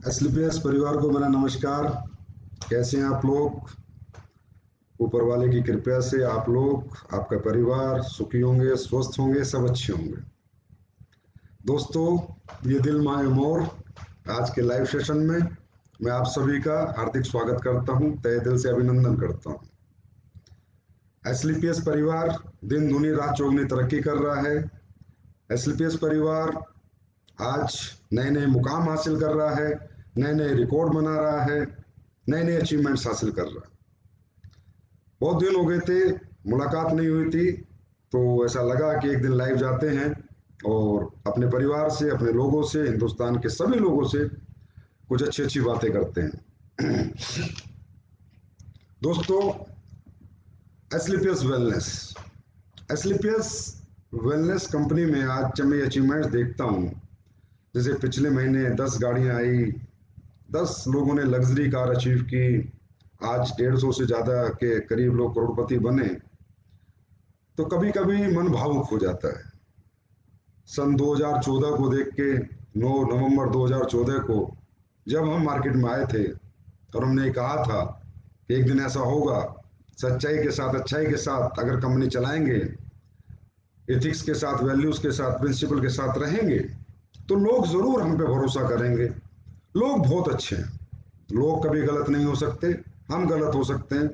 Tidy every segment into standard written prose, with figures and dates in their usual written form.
एसलीपीएस परिवार को मेरा नमस्कार। कैसे हैं आप लोग? ऊपर वाले की कृपया से आप लोग, आपका परिवार सुखी होंगे, स्वस्थ होंगे, सब अच्छे होंगे। दोस्तों, ये दिल मांगे मोर आज के लाइव सेशन में मैं आप सभी का हार्दिक स्वागत करता हूं, तहे दिल से अभिनंदन करता हूं। एसलीपीएस परिवार दिन दुनी रात चौगुनी तरक्की कर रहा है। एसलीपीएस परिवार आज नए नए मुकाम हासिल कर रहा है, नए नए रिकॉर्ड बना रहा है, नए नए अचीवमेंट्स हासिल कर रहा है। बहुत दिन हो गए थे, मुलाकात नहीं हुई थी, तो ऐसा लगा कि एक दिन लाइव जाते हैं और अपने परिवार से, अपने लोगों से, हिंदुस्तान के सभी लोगों से कुछ अच्छी अच्छी बातें करते हैं। दोस्तों, एसलीपीएस वेलनेस, एसलीपीएस वेलनेस कंपनी में आज जब मैं अचीवमेंट्स देखता हूँ, जैसे पिछले महीने 10 गाड़ियां आई, 10 लोगों ने लग्जरी कार अचीव की, आज 150 से ज्यादा के करीब लोग करोड़पति बने, तो कभी कभी मन भावुक हो जाता है। सन 2014 को देख के, 9 नवंबर 2014 को जब हम मार्केट में आए थे और हमने कहा था कि एक दिन ऐसा होगा, सच्चाई के साथ, अच्छाई के साथ अगर कंपनी चलाएंगे, एथिक्स के साथ, वैल्यूज के साथ, प्रिंसिपल के साथ रहेंगे, तो लोग जरूर हम पे भरोसा करेंगे। लोग बहुत अच्छे हैं, लोग कभी गलत नहीं हो सकते, हम गलत हो सकते हैं,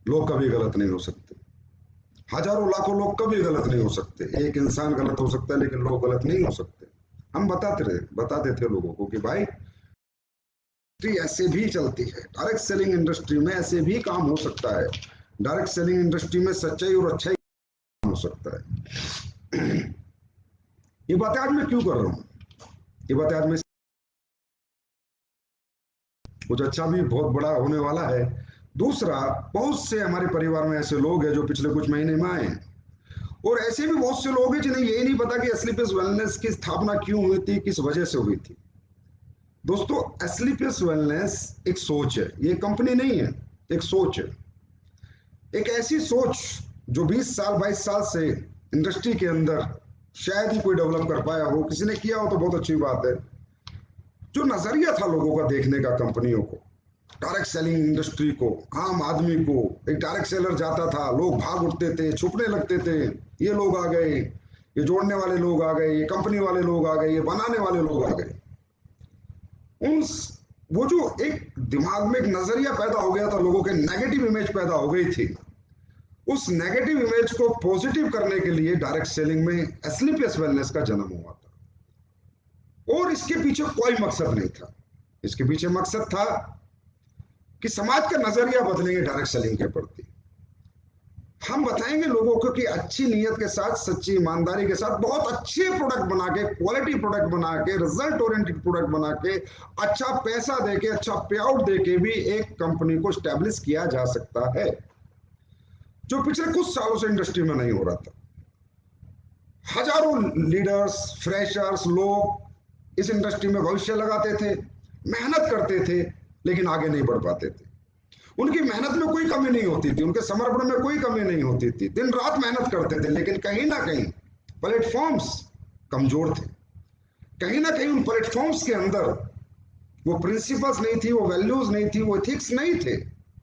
लोग कभी गलत नहीं हो सकते। हजारों लाखों लोग कभी गलत नहीं हो सकते, एक इंसान गलत हो सकता है लेकिन लोग गलत नहीं हो सकते। हम बताते थे लोगों को कि भाई इंडस्ट्री ऐसे भी चलती है, डायरेक्ट सेलिंग इंडस्ट्री में ऐसे भी काम हो सकता है, डायरेक्ट सेलिंग इंडस्ट्री में सच्चाई और अच्छाई हो सकता है। ये बातें आज मैं क्यों कर रहा हूं? ये बातें आज मैं, कुछ अच्छा भी बहुत बड़ा होने वाला है। दूसरा, बहुत से हमारे परिवार में ऐसे लोग हैं जो पिछले कुछ महीने में आए हैं, और ऐसे भी बहुत से लोग हैं जिन्हें यही नहीं पता कि एसलीपीएस वेलनेस की स्थापना क्यों हुई थी, किस वजह से हुई थी। दोस्तों, एसलीपीएस वेलनेस एक सोच है, ये कंपनी नहीं है, एक सोच है। एक ऐसी सोच जो 20 साल 22 साल से इंडस्ट्री के अंदर शायद ही कोई डेवलप कर पाया हो, किसी ने किया हो तो बहुत अच्छी बात है। जो नजरिया था लोगों का देखने का कंपनियों को, डायरेक्ट सेलिंग इंडस्ट्री को, आम आदमी को, एक डायरेक्ट सेलर जाता था, लोग भाग उठते थे, छुपने लगते थे, ये लोग आ गए, ये जोड़ने वाले लोग आ गए, ये कंपनी वाले लोग आ गए, ये बनाने वाले लोग आ गए। उन वो जो एक दिमाग में एक नजरिया पैदा हो गया था, लोगों के नेगेटिव इमेज पैदा हो गई थी, उस नेगेटिव इमेज को पॉजिटिव करने के लिए डायरेक्ट सेलिंग में एसलीपीएस वेलनेस का जन्म हुआ था। और इसके पीछे कोई मकसद नहीं था, इसके पीछे मकसद था कि समाज का नजरिया बदलेंगे डायरेक्ट सेलिंग के प्रति। हम बताएंगे लोगों को कि अच्छी नीयत के साथ, सच्ची ईमानदारी के साथ, बहुत अच्छे प्रोडक्ट बना के, क्वालिटी प्रोडक्ट बना के, रिजल्ट ओरिएंटेड प्रोडक्ट बना के, अच्छा पैसा देके, अच्छा पे आउट देके भी एक कंपनी को स्टैब्लिश किया जा सकता है, जो पिछले कुछ सालों से इंडस्ट्री में नहीं हो रहा था। हजारों लीडर्स, फ्रेशर्स, लोग इस इंडस्ट्री में भविष्य लगाते थे, मेहनत करते थे, लेकिन आगे नहीं बढ़ पाते थे। उनकी मेहनत में कोई कमी नहीं होती थी, उनके समर्पण में कोई कमी नहीं होती थी, दिन रात मेहनत करते थे, लेकिन कहीं ना कहीं प्लेटफॉर्म्स कमजोर थे। कहीं ना कहीं उन प्लेटफॉर्म्स के अंदर वो प्रिंसिपल्स नहीं थी, वो वैल्यूज नहीं थी, वो एथिक्स नहीं थे,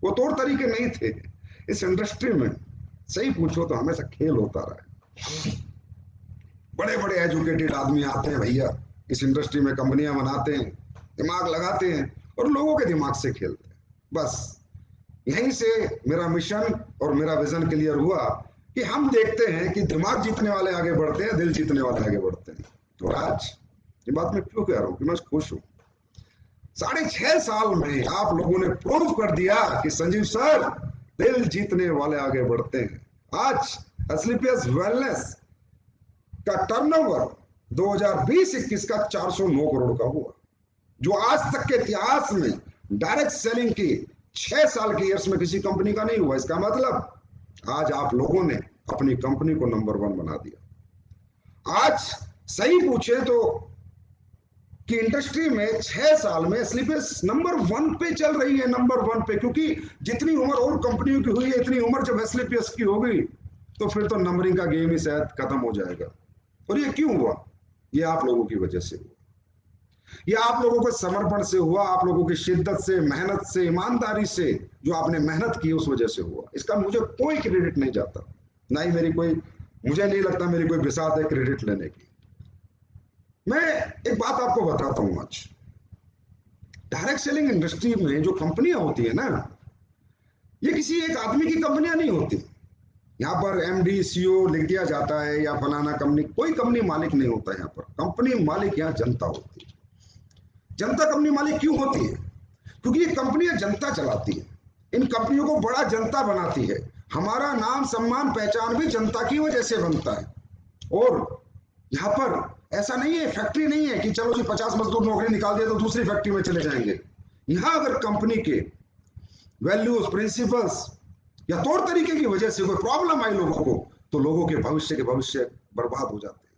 वो तौर तरीके नहीं थे। इस इंडस्ट्री में सही पूछो तो हमेशा खेल होता रहा है। बड़े बड़े एजुकेटेड आदमी आते हैं भैया, इस इंडस्ट्री में कंपनियां बनाते हैं, दिमाग लगाते हैं और लोगों के दिमाग से खेलते हैं। बस यहीं से मेरा मिशन और मेरा विजन क्लियर हुआ कि हम देखते हैं कि दिमाग जीतने वाले आगे बढ़ते हैं, दिल जीतने वाले आगे बढ़ते हैं। और आज ये बात मैं क्यों कह रहा हूं कि मैं खुश हूं। 6.5 साल में आप लोगों ने प्रूव कर दिया कि संजीव सर, दिल जीतने वाले आगे बढ़ते हैं। आज एस्क्लेपियस वेलनेस का टर्नओवर 2020-21 का 409 करोड़ का हुआ, जो आज तक के इतिहास में डायरेक्ट सेलिंग की 6 साल के ईयर्स में किसी कंपनी का नहीं हुआ। इसका मतलब आज आप लोगों ने अपनी कंपनी को नंबर 1 बना दिया। आज सही पूछे तो कि इंडस्ट्री में 6 साल में एस्क्लेपियस नंबर 1 पे चल रही है, नंबर 1 पे, क्योंकि जितनी उम्र और कंपनियों की हुई है, इतनी उम्र जब एस्क्लेपियस की होगी तो फिर तो नंबरिंग का गेम ही शायद खत्म हो जाएगा। और ये क्यों हुआ? ये आप लोगों की वजह से हुआ। ये आप लोगों के समर्पण से हुआ, आप लोगों की शिद्दत से, मेहनत से, ईमानदारी से, जो आपने मेहनत की उस वजह से हुआ। इसका मुझे कोई क्रेडिट नहीं जाता, ना ही मुझे नहीं लगता मेरी कोई बिसात है क्रेडिट लेने की। मैं एक बात आपको बताता हूं। आज डायरेक्ट सेलिंग इंडस्ट्री में जो कंपनियां होती है ना, ये किसी एक आदमी की कंपनियां नहीं होती। यहाँ पर एमडी सीईओ लिख दिया जाता है या फलाना कंपनी, कोई कंपनी मालिक नहीं होता। यहाँ पर कंपनी मालिक यहाँ जनता होती है। जनता कंपनी मालिक क्यों होती है? क्योंकि ये कंपनियां जनता चलाती है, इन कंपनियों को बड़ा जनता बनाती है। हमारा नाम, सम्मान, पहचान भी जनता की वजह से बनता है। और यहाँ पर ऐसा नहीं है, फैक्ट्री नहीं है कि चलो जी 50 मजदूर नौकरी निकाल दिए तो दूसरी फैक्ट्री में चले जाएंगे। यहाँ अगर कंपनी के वैल्यूज, प्रिंसिपल्स या तौर तरीके की वजह से कोई प्रॉब्लम आई लोगों को, तो लोगों के भविष्य बर्बाद हो जाते हैं।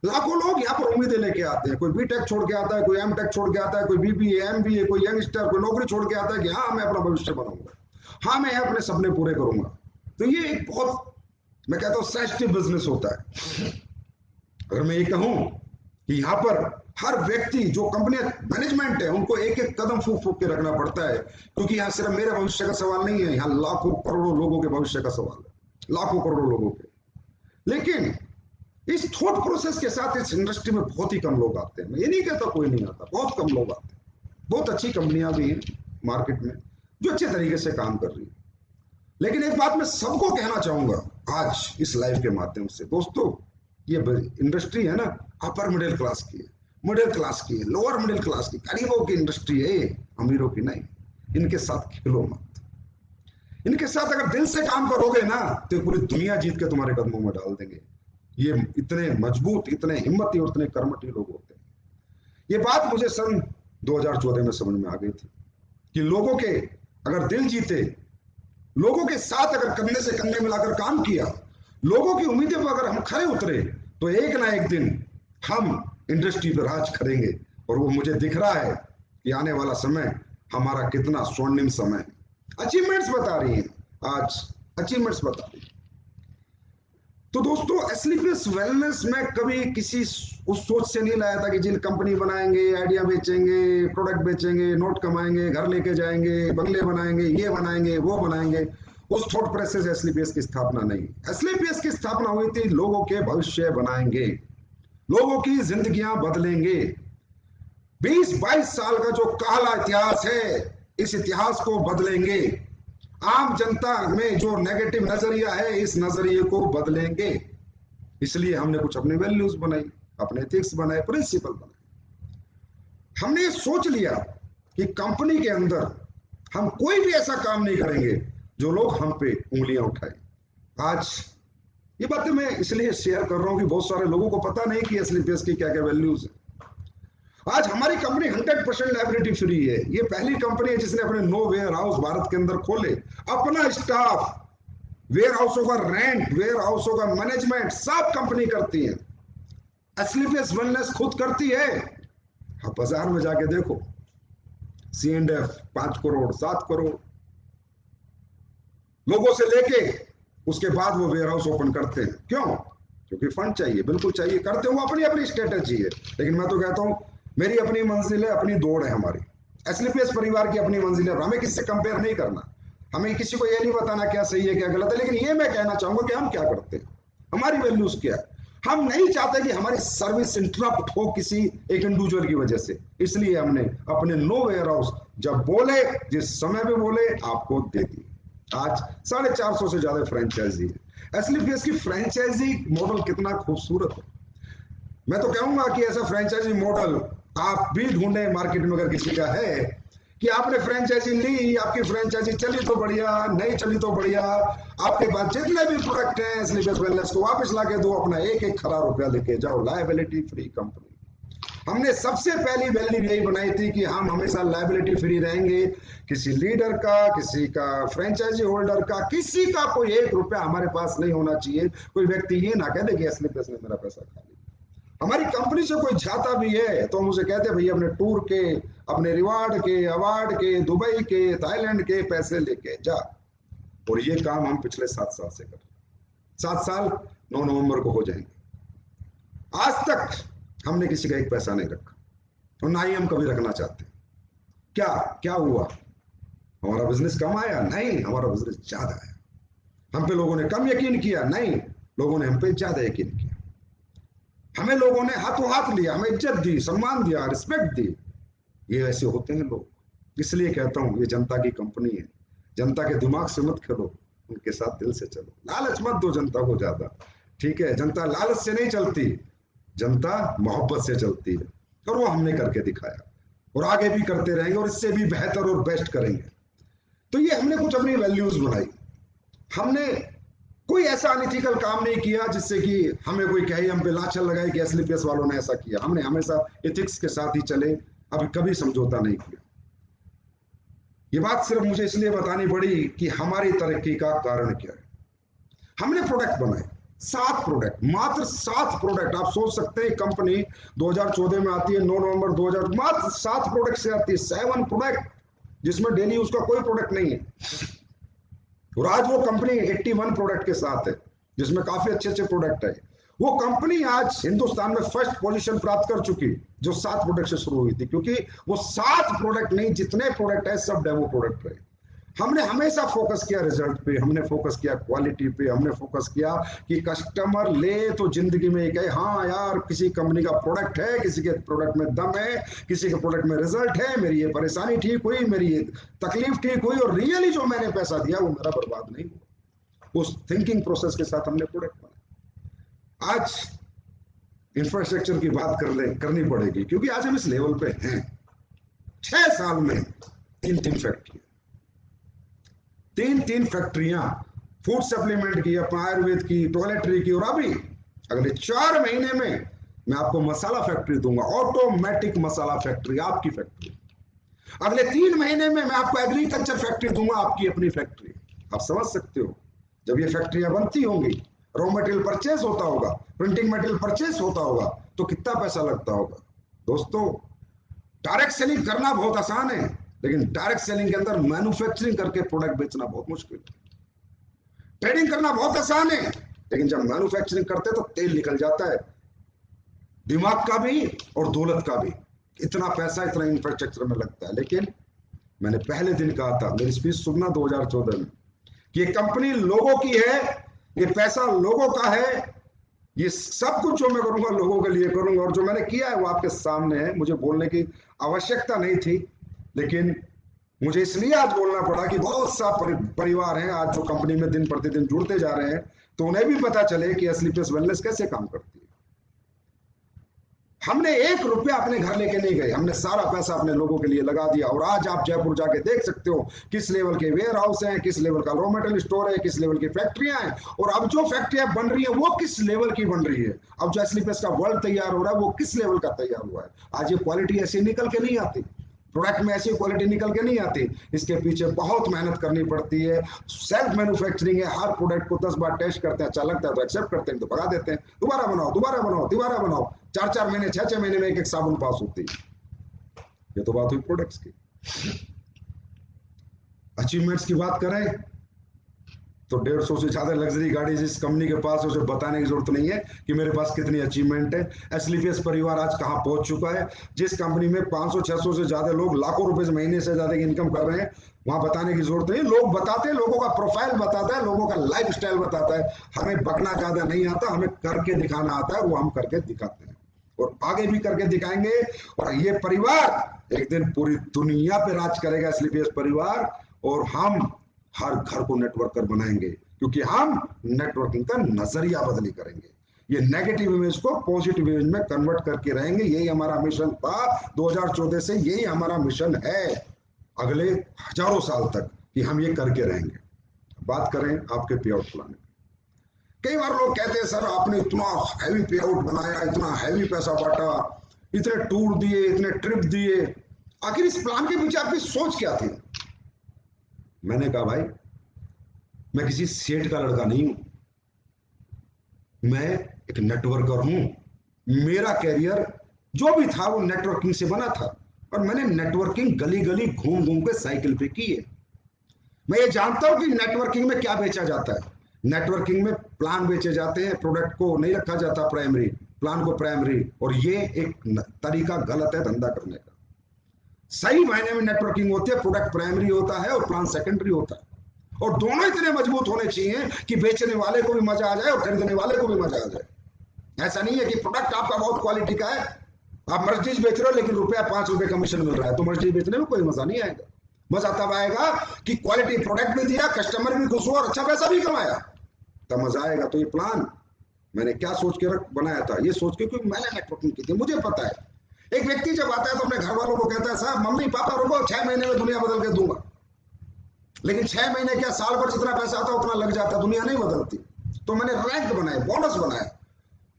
लाखों लोग यहाँ पर उम्मीदें लेके आते हैं। कोई बीटेक छोड़ के आता है, कोई एमटेक छोड़ के आता है, कोई बीबीए, एमबीए, कोई यंगस्टर, कोई नौकरी छोड़ के आता है कि हाँ मैं अपना भविष्य बनाऊंगा, हाँ मैं अपने सपने पूरे करूंगा। तो ये एक बहुत, मैं कहता हूँ, सेंसिटिव बिजनेस होता है। अगर मैं ये कहूं कि यहाँ पर हर व्यक्ति, जो कंपनी मैनेजमेंट है, उनको एक एक कदम फूक फूक के रखना पड़ता है, क्योंकि यहाँ सिर्फ मेरे भविष्य का सवाल नहीं है, यहाँ लाखों करोड़ों लोगों के भविष्य का सवाल है, लाखों करोड़ों लोगों के। लेकिन इस थॉट प्रोसेस के साथ इस इंडस्ट्री में बहुत ही कम लोग आते हैं। मैं ये नहीं कहता कोई नहीं आता, बहुत कम लोग आते हैं। बहुत अच्छी कंपनियां भी हैं मार्केट में जो अच्छे तरीके से काम कर रही है। लेकिन एक बात मैं सबको कहना चाहूंगा आज इस लाइव के माध्यम से, दोस्तों, ये इंडस्ट्री है ना, अपर मिडिल क्लास की है, मिडिल क्लास की है, लोअर मिडिल क्लास की, गरीबों की इंडस्ट्री है, अमीरों की नहीं। इनके साथ खेलो मत। इनके साथ अगर दिल से काम करोगे ना, तो पूरी दुनिया जीत के तुम्हारे कदमों में डाल देंगे। ये इतने मजबूत, इतने हिम्मती और इतने कर्मठी लोग होते हैं। ये बात मुझे सन 2014 में समझ में आ गई थी कि लोगों के अगर दिल जीते, लोगों के साथ अगर कंधे से कंधे मिलाकर काम किया, लोगों की उम्मीदें पर अगर हम खरे उतरे, तो एक ना एक दिन हम इंडस्ट्री पर राज करेंगे। और वो मुझे दिख रहा है कि आने वाला समय हमारा कितना स्वर्णिम समय है। अचीवमेंट्स बता रही हैं आज, अचीवमेंट्स बता रही है। तो दोस्तों, एस्क्लेपियस वेलनेस में कभी किसी उस सोच से नहीं लाया था कि जिन कंपनी बनाएंगे, आइडिया बेचेंगे, प्रोडक्ट बेचेंगे, नोट कमाएंगे, घर लेके जाएंगे, बंगले बनाएंगे, ये बनाएंगे, वो बनाएंगे। उस थॉट प्रोसेस से एस्क्लेपियस की स्थापना नहीं। एस्क्लेपियस की स्थापना हुई थी लोगों के भविष्य बनाएंगे, लोगों की जिंदगियां बदलेंगे। 20-22 साल का जो काला इतिहास है, इस इतिहास को बदलेंगे। आम जनता में जो नेगेटिव नजरिया है, इस नजरिए को बदलेंगे। इसलिए हमने कुछ अपने वैल्यूज बनाई, अपने एथिक्स बनाए, प्रिंसिपल बनाए। हमने सोच लिया कि कंपनी के अंदर हम कोई भी ऐसा काम नहीं करेंगे जो लोग हम पे उंगलियां उठाए। आज ये बातें मैं इसलिए शेयर कर रहा हूं कि बहुत सारे लोगों को पता नहीं कि एस्क्लेपियस की क्या क्या वैल्यूज है। आज हमारी कंपनी 100% लायबिलिटी फ्री है। ये पहली कंपनी है जिसने अपने 9 वेयर हाउस भारत के अंदर खोले, अपना स्टाफ, वेयर हाउसों का रेंट, वेयर हाउसों का मैनेजमेंट सब कंपनी करती है। एस्क्लेपियस वेलनेस खुद करती है। आप बाजार में जाके देखो, C&F 5 करोड़ 7 करोड़ लोगों से लेके उसके बाद वो वेयर हाउस ओपन करते हैं। क्यों? क्योंकि फंड चाहिए, बिल्कुल चाहिए, करते हो अपनी अपनी स्ट्रेटेजी है। लेकिन मैं तो कहता हूं मेरी अपनी मंजिल है, अपनी दौड़ है हमारी। एस्क्लेपियस परिवार की अपनी मंजिल है, हमें किससे कंपेयर नहीं करना, हमें किसी को ये नहीं बताना क्या सही है क्या गलत है। लेकिन ये मैं कहना चाहूंगा कि हम क्या करते हैं, हमारी वैल्यूज क्या है। हम नहीं चाहते कि हमारी सर्विस इंटरप्ट हो किसी एक इंडिविजुअल की वजह से। इसलिए हमने अपने 9 वेयर हाउस जब बोले, जिस समय पे बोले, आपको दे दी। आज 450 से ज्यादा फ्रेंचाइजी है। एस्क्लेपियस की फ्रेंचाइजी मॉडल कितना खूबसूरत है। मैं तो कहूंगा कि ऐसा फ्रेंचाइजी मॉडल आप भी ढूंढें मार्केट में, अगर किसी का है कि आपने फ्रेंचाइजी ली, आपकी फ्रेंचाइजी चली तो बढ़िया, नहीं चली तो बढ़िया, आपके पास जितने भी प्रोडक्ट हैं स्लीपर्स वेलनेस को वापस ला के दो, अपना एक एक खरा रुपया लेके जाओ। Liability free company. हमने सबसे पहली वैल्यू यही बनाई थी कि हम हमेशा लायबिलिटी फ्री रहेंगे। किसी लीडर का, किसी का फ्रेंचाइजी होल्डर का, किसी का कोई एक रुपया हमारे पास नहीं होना चाहिए। कोई व्यक्ति ये ना कह दे कि स्लीपर्स ने मेरा पैसा खा लिया। हमारी कंपनी से कोई जाता भी है तो हम उसे कहते हैं भैया अपने टूर के, अपने रिवार्ड के, अवार्ड के, दुबई के, थाईलैंड के पैसे लेके जा। और ये काम हम पिछले 7 साल से कर रहे हैं। 7 साल 9 नवंबर को हो जाएंगे। आज तक हमने किसी का एक पैसा नहीं रखा और ना ही हम कभी रखना चाहते। क्या क्या हुआ? हमारा बिजनेस कम आया? नहीं, हमारा बिजनेस ज्यादा आया। हम पे लोगों ने कम यकीन किया? नहीं, लोगों ने हम पे ज्यादा यकीन किया। हमें लोगों ने हाथों हाथ लिया, हमें इज्जत दी, सम्मान दिया, रिस्पेक्ट दी। ये ऐसे होते हैं लोग। इसलिए कहता हूं ये जनता की कंपनी है। जनता के दिमाग से मत खेलो, उनके साथ दिल से चलो। लालच मत दो जनता को ज्यादा, ठीक है? जनता लालच से नहीं चलती, जनता मोहब्बत से चलती है। और वो हमने करके दिखाया और आगे भी करते रहेंगे और इससे भी बेहतर और बेस्ट करेंगे। तो ये हमने कुछ अपनी वैल्यूज बनाई। हमने कोई ऐसा अनइथिकल काम नहीं किया जिससे कि हमें कोई कहे, हम पे लाछन लगाए कि एसलीपीएस वालों ने ऐसा किया। हमने हमेशा एथिक्स के साथ ही चले, अभी कभी समझौता नहीं किया। ये बात सिर्फ मुझे इसलिए बतानी पड़ी कि हमारी तरक्की का कारण क्या है। हमने प्रोडक्ट बनाए, 7 प्रोडक्ट, मात्र 7 प्रोडक्ट। आप सोच सकते हैं कंपनी 2014 में आती है, 9 नवंबर 2000, मात्र 7 प्रोडक्ट से आती है। 7 प्रोडक्ट, जिसमें डेली उसका कोई प्रोडक्ट नहीं है। और आज वो कंपनी 81 प्रोडक्ट के साथ है, जिसमें काफी अच्छे अच्छे प्रोडक्ट है। वो कंपनी आज हिंदुस्तान में फर्स्ट पोजीशन प्राप्त कर चुकी, जो 7 प्रोडक्ट से शुरू हुई थी। क्योंकि वो 7 प्रोडक्ट नहीं, जितने प्रोडक्ट है सब डेमो प्रोडक्ट रहे। हमने हमेशा फोकस किया रिजल्ट पे, हमने फोकस किया क्वालिटी पे, हमने फोकस किया कि कस्टमर ले तो जिंदगी में कहे हाँ यार किसी कंपनी का प्रोडक्ट है, किसी के प्रोडक्ट में दम है, किसी के प्रोडक्ट में रिजल्ट है, मेरी ये परेशानी ठीक हुई, मेरी ये तकलीफ ठीक हुई और रियली जो मैंने पैसा दिया वो मेरा बर्बाद नहीं हुआ। उस थिंकिंग प्रोसेस के साथ हमने प्रोडक्ट बनाया। आज इंफ्रास्ट्रक्चर की बात करनी पड़ेगी, क्योंकि आज हम इस लेवल पे हैं। 6 साल में 3 फैक्ट्री, 3 फैक्ट्रियां, फूड सप्लीमेंट की, अपना आयुर्वेद की, टॉयलेटरी की, और अभी अगले 4 महीने में मैं आपको मसाला फैक्ट्री दूंगा, ऑटोमेटिक मसाला फैक्ट्री, आपकी फैक्ट्री। अगले 3 महीने में मैं आपको एग्रीकल्चर फैक्ट्री दूंगा, आपकी अपनी फैक्ट्री। आप समझ सकते हो, जब ये फैक्ट्रियां बनती होंगी, रॉ मटेरियल परचेस होता होगा, प्रिंटिंग मटेरियल परचेस होता होगा, तो कितना पैसा लगता होगा। दोस्तों, डायरेक्ट सेलिंग करना बहुत आसान है, लेकिन डायरेक्ट सेलिंग के अंदर मैन्युफैक्चरिंग करके प्रोडक्ट बेचना बहुत मुश्किल है। ट्रेडिंग करना बहुत आसान है, लेकिन जब मैन्युफैक्चरिंग करते तो तेल निकल जाता है, दिमाग का भी और दौलत का भी। इतना पैसा इतना इंफ्रास्ट्रक्चर में लगता है। लेकिन मैंने पहले दिन कहा था, मेरी स्पीच सुनना 2014 में, कि ये कंपनी लोगों की है, ये पैसा लोगों का है, ये सब कुछ जो मैं करूंगा लोगों के लिए करूंगा। और जो मैंने किया है वो आपके सामने है। मुझे बोलने की आवश्यकता नहीं थी, लेकिन मुझे इसलिए आज बोलना पड़ा कि बहुत सा परिवार हैं आज जो कंपनी में दिन प्रतिदिन जुड़ते जा रहे हैं, तो उन्हें भी पता चले कि स्लीपर्स वेलनेस कैसे काम करती है। हमने 1 रुपया अपने घर लेके नहीं गए, हमने सारा पैसा अपने लोगों के लिए लगा दिया। और आज आप जयपुर जाके देख सकते हो किस लेवल के वेयर हाउस हैं, किस लेवल का रॉ मटेरियल स्टोर है, किस लेवल की फैक्ट्रियां हैं, और अब जो फैक्ट्रियां बन रही है वो किस लेवल की बन रही है। अब जो स्लीपर्स का वर्ल्ड तैयार हो रहा है वो किस लेवल का तैयार हुआ है। आज ये क्वालिटी ऐसी निकल के नहीं आती, प्रोडक्ट में ऐसी क्वालिटी निकल के नहीं आती, इसके पीछे बहुत मेहनत करनी पड़ती है। सेल्फ मैन्युफैक्चरिंग है, हर प्रोडक्ट को 10 बार टेस्ट करते हैं, अच्छा लगता है तो एक्सेप्ट करते हैं, तो भगा देते हैं, दोबारा बनाओ, दोबारा बनाओ, दोबारा बनाओ। 4-4 महीने 6-6 महीने में एक साबुन पास होती है। ये तो बात हुई प्रोडक्ट्स की। अचीवमेंट्स की बात करें तो 150 से ज्यादा लग्जरी गाड़ी जिस कंपनी के पास है उसे बताने की जरूरत नहीं है कि मेरे पास कितनी अचीवमेंट है। स्लीपर्स परिवार आज कहां पहुंच चुका है। जिस कंपनी में 500-600 से ज्यादा लोग लाखों रुपए महीने से ज्यादा इनकम कर रहे हैं, वहां बताने की जरूरत नहीं। लोग बताते हैं, लोगों का प्रोफाइल बताता है, लोगों का लाइफ स्टाइल बताता है। हमें बकना ज्यादा नहीं आता, हमें करके दिखाना आता है, वो हम करके दिखाते हैं और आगे भी करके दिखाएंगे। और ये परिवार एक दिन पूरी दुनिया पे राज करेगा, स्लीपर्स परिवार। और हम हर घर को नेटवर्कर बनाएंगे, क्योंकि हम नेटवर्किंग का नजरिया बदली करेंगे। ये नेगेटिव इमेज को पॉजिटिव इमेज में कन्वर्ट करके रहेंगे। यही हमारा मिशन था 2014 से, यही हमारा मिशन है अगले हजारों साल तक कि हम ये करके रहेंगे। बात करें आपके पे आउट प्लान। कई बार लोग कहते हैं सर आपने इतना हैवी पे आउट बनाया, इतना हैवी पैसा बांटा, इतने टूर दिए, इतने ट्रिप दिए, आखिर इस प्लान के पीछे आपकी सोच क्या थी? मैंने कहा भाई मैं किसी सेठ का लड़का नहीं हूं, मैं एक नेटवर्कर हूं। मेरा कैरियर जो भी था वो नेटवर्किंग से बना था, और मैंने नेटवर्किंग गली गली घूम घूम के साइकिल पे की है। मैं ये जानता हूं कि नेटवर्किंग में क्या बेचा जाता है। नेटवर्किंग में प्लान बेचे जाते हैं, प्रोडक्ट को नहीं रखा जाता प्राइमरी, प्लान को प्राइमरी, और ये एक तरीका गलत है धंधा करने का। सही मायने में नेटवर्किंग होती है, प्रोडक्ट प्राइमरी होता है और प्लान सेकेंडरी होता है, और दोनों इतने मजबूत होने चाहिए कि बेचने वाले को भी मजा आ जाए और खरीदने वाले को भी मजा आ जाए। ऐसा नहीं है कि प्रोडक्ट आपका बहुत क्वालिटी का है, आप मर्चीज बेच रहे हो लेकिन रुपया 5 रुपए कमीशन मिल रहा है, तो मर्चीज बेचने में कोई मजा नहीं आएगा। मजा तब आएगा कि क्वालिटी प्रोडक्ट भी दिया, कस्टमर भी खुश हुआ और अच्छा पैसा भी कमाया, तब मजा आएगा। तो ये प्लान मैंने क्या सोच के बनाया था, ये सोच के, क्योंकि मैंने नेटवर्किंग की थी, मुझे पता है। एक व्यक्ति जब आता है तो अपने घर वालों को कहता है साहब मम्मी पापा रुको 6 महीने में दुनिया बदल के दूंगा, लेकिन 6 महीने क्या साल भर जितना पैसा आता है उतना लग जाता है, दुनिया नहीं बदलती। तो मैंने रैंक बनाए, बोनस बनाया।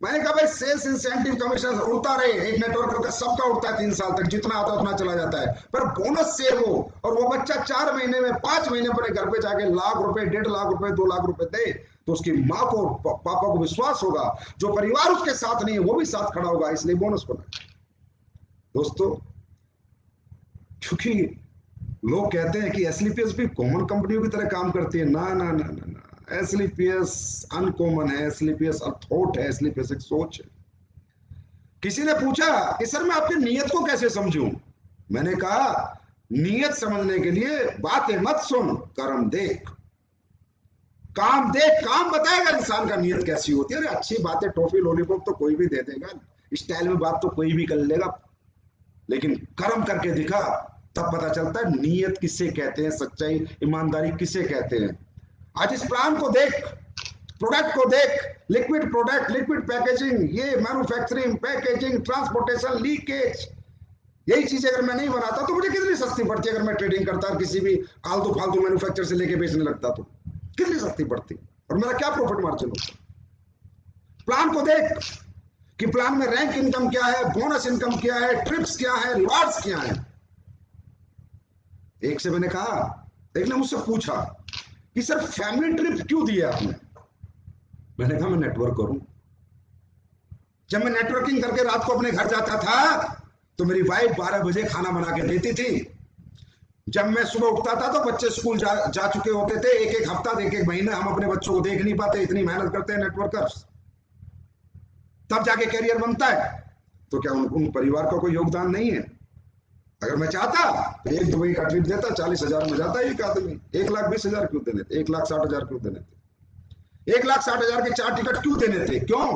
मैंने कहा भाई सेल्स इंसेंटिव कमीशन उड़ता रहे, एक नेटवर्क का सबका उड़ता है 3 साल तक, जितना आता है उतना चला जाता है, पर बोनस सेव हो, और वो बच्चा 4 महीने में 5 महीने अपने घर पे जाके लाख रुपए, 1.5 लाख रुपए, 2 लाख रुपए दे, तो उसकी माँ को पापा को विश्वास होगा, जो परिवार उसके साथ नहीं है वो भी साथ खड़ा होगा, इसलिए बोनस बना। दोस्तों क्योंकि लोग कहते हैं कि एसलीपीएस भी कॉमन कंपनियों की तरह काम करती है, ना ना ना ना ना, एसलीपीएस अनकॉमन है, एसलीपीएस अथॉट है, एसलीपीएस एक सोच है। किसी ने पूछा कि सर मैं आपकी नीयत को कैसे समझूं? मैंने कहा नीयत समझने के लिए बातें मत सुन, कर्म देख, काम देख, काम बताएगा इंसान का नीयत कैसी होती है। अरे अच्छी बातें, टॉफी लॉलीपॉप तो कोई भी दे देगा, स्टाइल में बात तो कोई भी कर लेगा, लेकिन कर्म करके दिखा तब पता चलता है नीयत किसे कहते हैं, सच्चाई ईमानदारी किसे कहते हैं। आज इस प्लान को देख, प्रोडक्ट को देख, लिक्विड प्रोडक्ट, लिक्विड पैकेजिंग, ये मैन्युफैक्चरिंग, पैकेजिंग, ट्रांसपोर्टेशन, लीकेज, यही चीजें अगर मैं नहीं बनाता तो मुझे कितनी सस्ती पड़ती। अगर मैं ट्रेडिंग करता और किसी भी आलतू फालतू मैन्युफैक्चर से लेके बेचने लगता तो कितनी सस्ती पड़ती, और मेरा क्या प्रॉफिट मार्जिन होता। प्लान को देख कि प्लान में रैंक इनकम क्या है, बोनस इनकम क्या है, ट्रिप्स क्या है, रिवार्ड्स क्या है। एक से मैंने कहा, एक ने मुझसे पूछा कि सर फैमिली ट्रिप क्यों दिया आपने? मैंने कहा मैं नेटवर्क करूं। जब मैं नेटवर्किंग करके रात को अपने घर जाता था तो मेरी वाइफ 12 बजे खाना बना के देती थी। जब मैं सुबह उठता था तो बच्चे स्कूल जा चुके होते थे। एक एक हफ्ता, एक एक महीना हम अपने बच्चों को देख नहीं पाते, इतनी मेहनत करते हैं नेटवर्कर्स, तब जाके कैरियर बनता है। तो क्या उन परिवार का कोई योगदान नहीं है? अगर मैं चाहता तो 1 दुबई का ट्रिप देता, 40,000 में जाता एक आदमी। 1,20,000 क्यों देने थे? 1,60,000 क्यों देने थे? 1,60,000 के 4 टिकट क्यों देने थे? क्यों?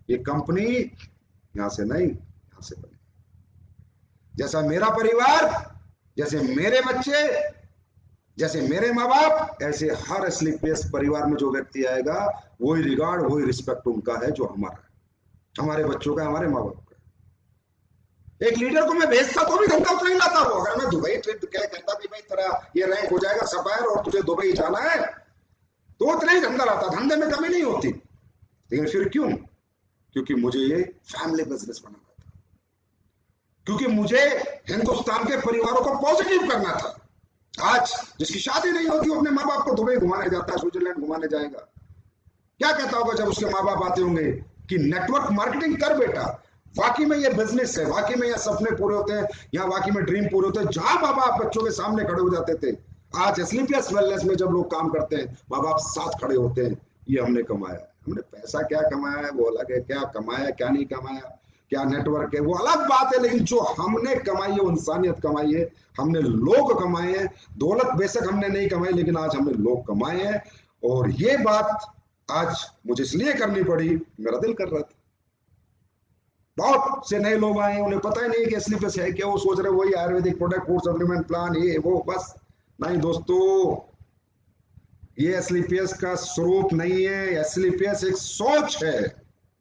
ये कंपनी यहां से नहीं, यहां से बनी। जैसा मेरा परिवार, जैसे मेरे बच्चे, जैसे मेरे माँ बाप, ऐसे हर एसलीपीएस परिवार में जो व्यक्ति आएगा वही रिगार्ड, वही रिस्पेक्ट उनका है जो हमारा है, हमारे बच्चों का, हमारे माँ बाप का। एक लीडर को मैं भेजता तो भी धंधा उतना ही लाता हूं। अगर मैं दुबई ट्रिप कहता भी भाई तेरा ये रैंक हो जाएगा सफायर और तुझे दुबई जाना है, तो उतना ही धंधा लाता, धंधे में कमी नहीं होती। लेकिन फिर क्यों? क्योंकि मुझे ये फैमिली बिजनेस बनाना था, क्योंकि मुझे हिंदुस्तान के परिवारों को पॉजिटिव करना था। आज जिसकी शादी नहीं होती वो अपने माँ बाप को दुबई घुमाने जाता है, स्विट्जरलैंड घुमाने जाएगा। क्या कहता होगा जब उसके माँ बाप आते होंगे कि नेटवर्क मार्केटिंग कर बेटा, वाकई में ये बिजनेस है, वाकई में ये सपने पूरे होते हैं, यहाँ वाकई में ड्रीम पूरे होते हैं। जहां माँ बाप बच्चों के सामने खड़े हो जाते थे, आज एसलीपीएस वेलनेस में जब लोग काम करते हैं माँ बाप साथ खड़े होते हैं। ये हमने कमाया है। हमने पैसा क्या कमाया है वो अलग है, क्या कमाया क्या नहीं कमाया, क्या नेटवर्क है वो अलग बात है, लेकिन जो हमने कमाई है वो इंसानियत कमाई है, हमने लोग कमाए हैं। दौलत बेशक हमने नहीं कमाई, लेकिन आज हमने लोग कमाए हैं। और ये बात आज मुझे इसलिए करनी पड़ी, मेरा दिल कर रहा था। बहुत से नए लोग आए, उन्हें पता ही नहीं कि एसलीपीएस है क्या, वो सोच रहे वही Ayurvedic product, food supplement plan, ये वो, बस। नहीं दोस्तों, ये एसलीपीएस का स्वरूप नहीं है। एसलीपीएस एक सोच है,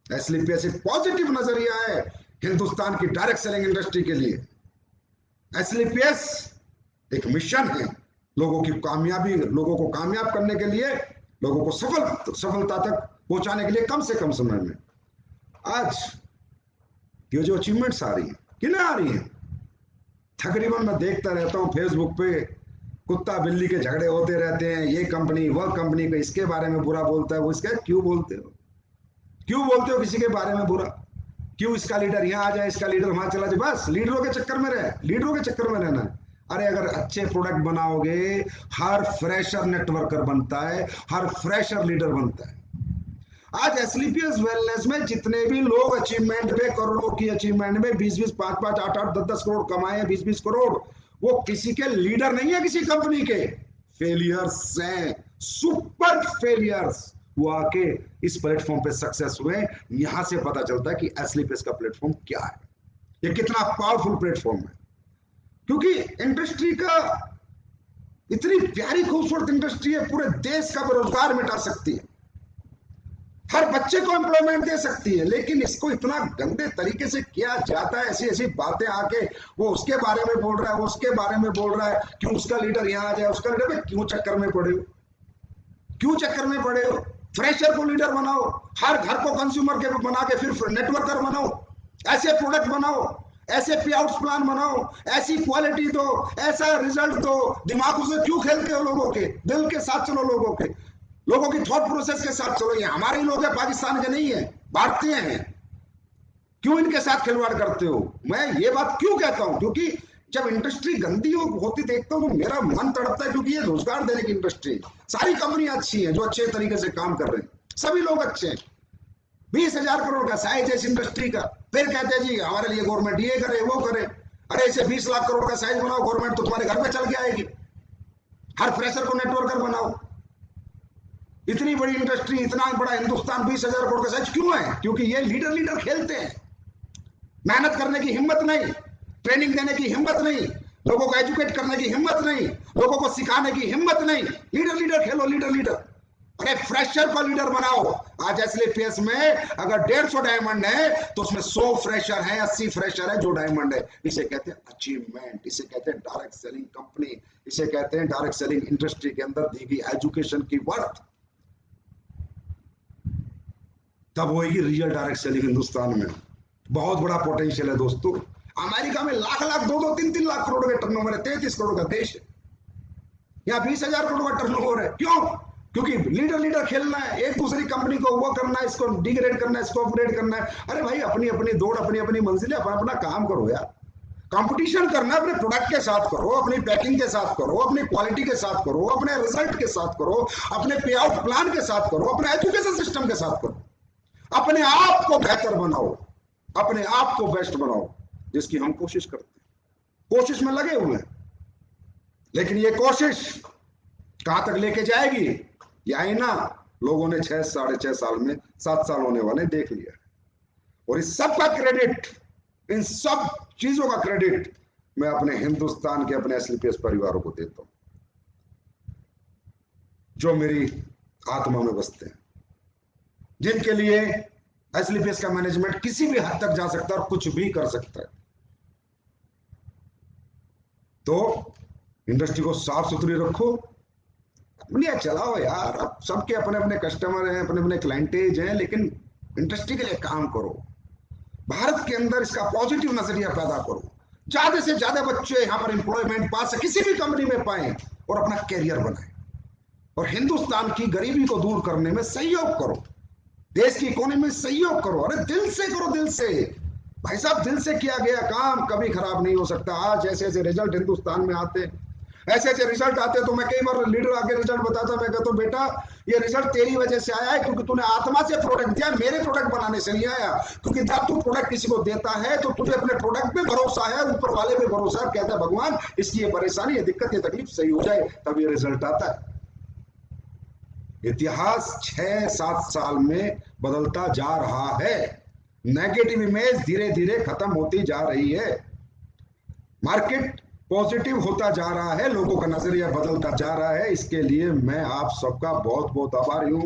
एसलीपीएस एक पॉजिटिव नजरिया है हिंदुस्तान की डायरेक्ट सेलिंग इंडस्ट्री के लिए। एसलीपीएस एक मिशन है लोगों की कामयाबी, लोगों को कामयाब करने के लिए, लोगों को सफलता तक पहुंचाने के लिए कम से कम समय में। आज ये जो अचीवमेंट्स आ रही है, किन्हें आ रही है? तकरीबन मैं देखता रहता हूँ फेसबुक पे कुत्ता बिल्ली के झगड़े होते रहते हैं, ये कंपनी वह कंपनी का इसके बारे में बुरा बोलता है, वो इसके क्यों बोलते हो? क्यों बोलते हो किसी के बारे में बुरा? क्यों इसका लीडर यहाँ आ जाए, इसका लीडर वहां चला जाए? बस लीडरों के चक्कर में रहे, लीडरों के चक्कर में रहना है। अरे अगर अच्छे प्रोडक्ट बनाओगे, हर फ्रेशर नेटवर्कर बनता है, हर फ्रेशर लीडर बनता है। आज एसलीपीएस वेलनेस में जितने भी लोग अचीवमेंट पे, करोड़ों की अचीवमेंट में 20-20, 5-5, 8-8, 10-10 करोड़ कमाए हैं, 20-20 करोड़, वो किसी के लीडर नहीं है, किसी कंपनी के फेलियर्स हैं, सुपर फेलियर्स। वो आके इस प्लेटफॉर्म पे सक्सेस हुए। यहां से पता चलता है कि एसलीपीएस का प्लेटफॉर्म क्या है, ये कितना पावरफुल प्लेटफॉर्म है। क्योंकि इंडस्ट्री का इतनी प्यारी खूबसूरत इंडस्ट्री है, पूरे देश का बेरोजगार मिटा सकती है, हर बच्चे को एम्प्लॉयमेंट दे सकती है, लेकिन इसको इतना गंदे तरीके से किया जाता है। ऐसी ऐसी बातें आके वो उसके बारे में बोल रहा है, वो उसके बारे में बोल रहा है, क्यों उसका लीडर यहाँ आ जाए, उसका लीडर, क्यों चक्कर में पड़े हो? क्यों चक्कर में पड़े हो? फ्रेशर को लीडर बनाओ, हर घर को कंज्यूमर के बना के फिर नेटवर्कर बनाओ, ऐसे प्रोडक्ट बनाओ, ऐसे पे आउट प्लान बनाओ, ऐसी क्वालिटी दो, ऐसा रिजल्ट दो। दिमागों से क्यों खेलते हो? लोगों के दिल के साथ चलो, लोगों की थॉट प्रोसेस के साथ चलो। ये हमारे ही लोग हैं, पाकिस्तान के नहीं है, भारतीय हैं। क्यों इनके साथ खिलवाड़ करते हो? मैं ये बात क्यों कहता हूं? क्योंकि जब इंडस्ट्री गंदी होती देखता हूं तो मेरा मन तड़पता है, क्योंकि ये रोजगार देने की इंडस्ट्री, सारी कंपनियां अच्छी हैं जो अच्छे तरीके से काम कर रहे हैं, सभी लोग अच्छे हैं। 20,000 करोड़ का साइज है इस इंडस्ट्री का, फिर कहते हैं जी हमारे लिए गवर्नमेंट ये करे वो करे। अरे इसे 20 लाख करोड़ का साइज बनाओ गवर्नमेंट, तो तुम्हारे घर पे चल के आएगी। हर फ्रेशर को नेटवर्कर बनाओ। इतनी बड़ी इंडस्ट्री, इतना बड़ा हिंदुस्तान, 20,000 करोड़ का साइज क्यों है? क्योंकि ये लीडर खेलते हैं, मेहनत करने की हिम्मत नहीं, ट्रेनिंग देने की हिम्मत नहीं, लोगों को एजुकेट करने की हिम्मत नहीं, लोगों को सिखाने की हिम्मत नहीं। लीडर खेलो, लीडर। अरे फ्रेशर को लीडर बनाओ। आज एसलीपीएस में अगर 150 डायमंड है तो उसमें 100 फ्रेशर है, 80 फ्रेशर है जो डायमंड है। इसे कहते हैं अचीवमेंट, इसे कहते हैं डायरेक्ट सेलिंग कंपनी, इसे कहते हैं डायरेक्ट सेलिंग इंडस्ट्री के अंदर दी गई एजुकेशन की वर्थ। तब होगी रियल डायरेक्ट सेलिंग हिंदुस्तान में। बहुत बड़ा पोटेंशियल है दोस्तों। अमेरिका में लाख 2-2, 3-3 लाख करोड़ के टर्नओवर है, 33 करोड़ का देश है। यहाँ 20,000 करोड़ का टर्नओवर है। क्यों? क्योंकि लीडर खेलना है, एक दूसरी कंपनी को वो करना है, इसको डिग्रेड करना है, इसको अपग्रेड करना है। अरे भाई अपनी अपनी दौड़, अपनी अपनी मंजिल है, अपना काम करो यार। कंपटीशन करना अपने प्रोडक्ट के साथ करो, अपनी पैकिंग के साथ करो, अपनी क्वालिटी के साथ करो, अपने रिजल्ट के साथ करो, अपने पे आउट प्लान के साथ करो, अपने एजुकेशन सिस्टम के साथ करो। अपने आप को बेहतर बनाओ, अपने आप को बेस्ट बनाओ, जिसकी हम कोशिश करते हैं, कोशिश में लगे हुए हैं। लेकिन ये कोशिश कहां तक लेके जाएगी, यही ना लोगों ने 6 साढ़े 6 साल में 7 साल होने वाले देख लिया। और इस सब का क्रेडिट, इन सब चीजों का क्रेडिट मैं अपने हिंदुस्तान के, अपने एसलीपीएस परिवारों को देता हूं, जो मेरी आत्मा में बसते हैं, जिनके लिए एसलीपीएस का मैनेजमेंट किसी भी हद तक जा सकता है और कुछ भी कर सकता है। तो इंडस्ट्री को साफ सुथरी रखो, दुनिया चलाओ यार। अब सबके अपने अपने कस्टमर हैं, अपने अपने क्लाइंटेज हैं, लेकिन इंडस्ट्री के लिए काम करो। भारत के अंदर इसका पॉजिटिव नजरिया पैदा करो, ज्यादा से ज्यादा बच्चे यहाँ पर एम्प्लॉयमेंट पा सके, किसी भी कंपनी में पाए और अपना कैरियर बनाए, और हिंदुस्तान की गरीबी को दूर करने में सहयोग करो, देश की इकोनॉमी में सहयोग करो। अरे दिल से करो, दिल से भाई साहब, दिल से किया गया काम कभी खराब नहीं हो सकता। आज ऐसे ऐसे रिजल्ट हिंदुस्तान में आते, ऐसे ऐसे रिजल्ट आते, तो मैं कई बार लीडर आके रिजल्ट बताता, मैं कहता हूं बेटा ये रिजल्ट तेरी वजह से आया है, क्योंकि तूने आत्मा से प्रोडक्ट दिया, मेरे प्रोडक्ट बनाने से नहीं आया। क्योंकि जब तू प्रोडक्ट किसी को देता है तो तुझे अपने प्रोडक्ट पे भरोसा है, ऊपर वाले पे भरोसा है, कहता है भगवान इसकी ये परेशानी, ये दिक्कत, ये तकलीफ सही हो जाए, तब ये रिजल्ट आता है। इतिहास 6-7 साल में बदलता जा रहा है, नेगेटिव इमेज धीरे धीरे खत्म होती जा रही है, मार्केट पॉजिटिव होता जा रहा है, लोगों का नजरिया बदलता जा रहा है। इसके लिए मैं आप सबका बहुत बहुत आभारी हूं।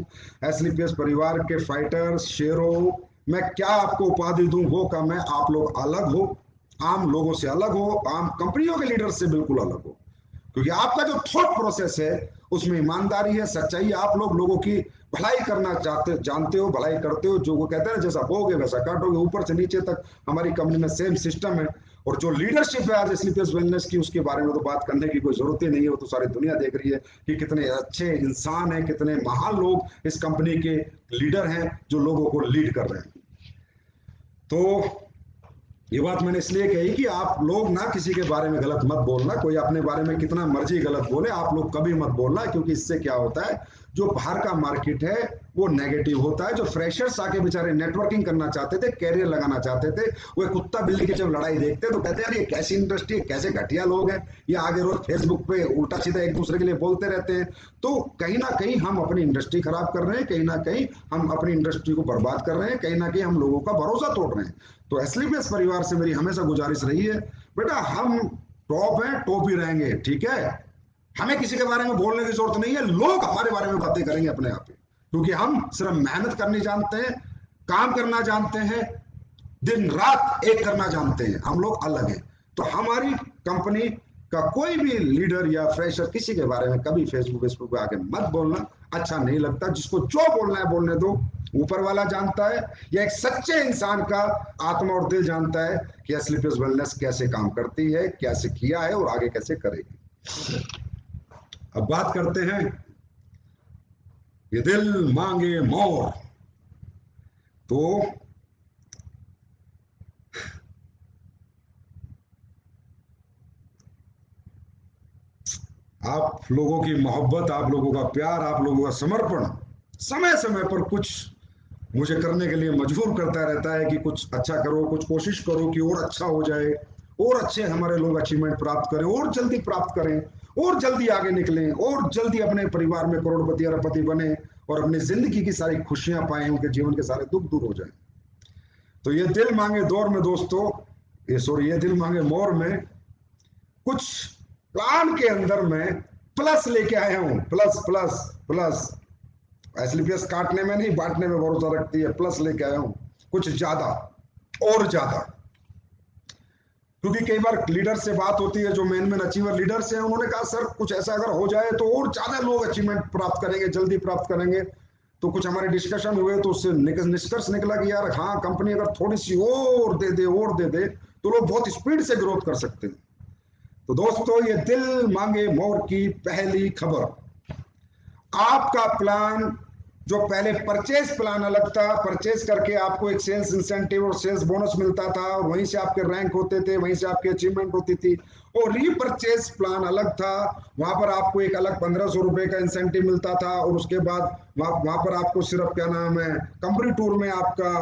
एसलीपीएस परिवार के फाइटर्स, शेरों, मैं क्या आपको उपाधि दूं वो कम है, आप लोग अलग हो, आम लोगों से अलग हो, आम कंपनियों के लीडर से बिल्कुल अलग हो, क्योंकि आपका जो थॉट प्रोसेस है उसमें ईमानदारी है, सच्चाई है, आप लोग लोगों की भलाई करना चाहते, जानते हो, भलाई करते हो, जो वो कहते हैं जैसा बोगे वैसा काटोगे, ऊपर से नीचे तक हमारी कंपनी में सेम सिस्टम है। और जो लीडरशिप है आज स्लीपर्स वेलनेस की, उसके बारे में तो बात करने की कोई जरूरत ही नहीं है, वो तो सारी दुनिया देख रही है कि कितने अच्छे इंसान हैं, कितने महान लोग इस कंपनी के लीडर हैं जो लोगों को लीड कर रहे हैं। तो ये बात मैंने इसलिए कही कि आप लोग ना किसी के बारे में गलत मत बोलना, कोई अपने बारे में कितना मर्जी गलत बोले, आप लोग कभी मत बोलना, क्योंकि इससे क्या होता है, जो बाहर का मार्केट है वो नेगेटिव होता है। जो फ्रेशर्स आके बेचारे नेटवर्किंग करना चाहते थे, कैरियर लगाना चाहते थे, वो कुत्ता बिल्ली की जब लड़ाई देखते तो कहते हैं यार ये कैसी इंडस्ट्री है, कैसे घटिया लोग हैं, ये आगे रोज फेसबुक पे उल्टा सीधा एक दूसरे के लिए बोलते रहते हैं। तो कहीं ना कहीं हम अपनी इंडस्ट्री खराब कर रहे हैं, कहीं ना कहीं हम अपनी इंडस्ट्री को बर्बाद कर रहे हैं, कहीं ना कहीं हम लोगों का भरोसा तोड़ रहे हैं। तो एस्लीपियस परिवार से मेरी हमेशा गुजारिश रही है, बेटा हम टॉप हैं, टॉप ही रहेंगे, ठीक है, हमें किसी के बारे में बोलने की जरूरत नहीं है, लोग हमारे बारे में बातें करेंगे अपने आप ही, क्योंकि हम सिर्फ मेहनत करनी जानते हैं, काम करना जानते हैं, दिन रात एक करना जानते हैं, हम लोग अलग हैं। तो हमारी कंपनी का कोई भी लीडर या फ्रेशर किसी के बारे में कभी फेसबुक पे आके मत बोलना, अच्छा नहीं लगता। जिसको जो बोलना है बोलने दो, ऊपर वाला जानता है, या एक सच्चे इंसान का आत्मा और दिल जानता है कि स्लीपर्स वेलनेस कैसे काम करती है, कैसे किया है और आगे कैसे करेगी। अब बात करते हैं ये दिल मांगे मोर। तो आप लोगों की मोहब्बत, आप लोगों का प्यार, आप लोगों का समर्पण समय समय पर कुछ मुझे करने के लिए मजबूर करता रहता है कि कुछ अच्छा करो, कुछ कोशिश करो कि और अच्छा हो जाए, और अच्छे हमारे लोग अचीवमेंट प्राप्त करें, और जल्दी प्राप्त करें, और जल्दी आगे निकलें, और जल्दी अपने परिवार में करोड़पति अरबपति बने, और अपनी जिंदगी की सारी खुशियां पाएं, उनके जीवन के सारे दुख दूर हो जाए। तो ये दिल मांगे दौर में दोस्तों, ये दिल मांगे मोर में कुछ प्लान के अंदर में प्लस लेके आया हूं, प्लस प्लस प्लस। एसलीपीएस काटने में नहीं, बांटने में भरोसा रखती है, प्लस लेके आया हूं कुछ ज्यादा और ज्यादा। क्योंकि कई बार लीडर से बात होती है, जो मेन मेन अचीवर लीडर्स हैं, उन्होंने कहा सर कुछ ऐसा अगर हो जाए तो और ज्यादा लोग अचीवमेंट प्राप्त करेंगे, जल्दी प्राप्त करेंगे। तो कुछ हमारे डिस्कशन हुए तो उससे निष्कर्ष निकला कि यार हाँ, कंपनी अगर थोड़ी सी और दे दे तो लोग बहुत स्पीड से ग्रोथ कर सकते हैं। तो दोस्तों, ये दिल मांगे मोर की पहली खबर। आपका प्लान, जो पहले परचेज प्लान अलग था, परचेज करके आपको एक सेल्स इंसेंटिव और सेल्स बोनस मिलता था, और वहीं से आपके रैंक होते थे, वहीं से आपकी अचीवमेंट होती थी। और रीपरचेज प्लान अलग था, वहां पर आपको एक अलग 1500 रुपए का इंसेंटिव मिलता था, और उसके बाद वहां पर आपको सिर्फ क्या नाम है, कंपनी टूर में आपका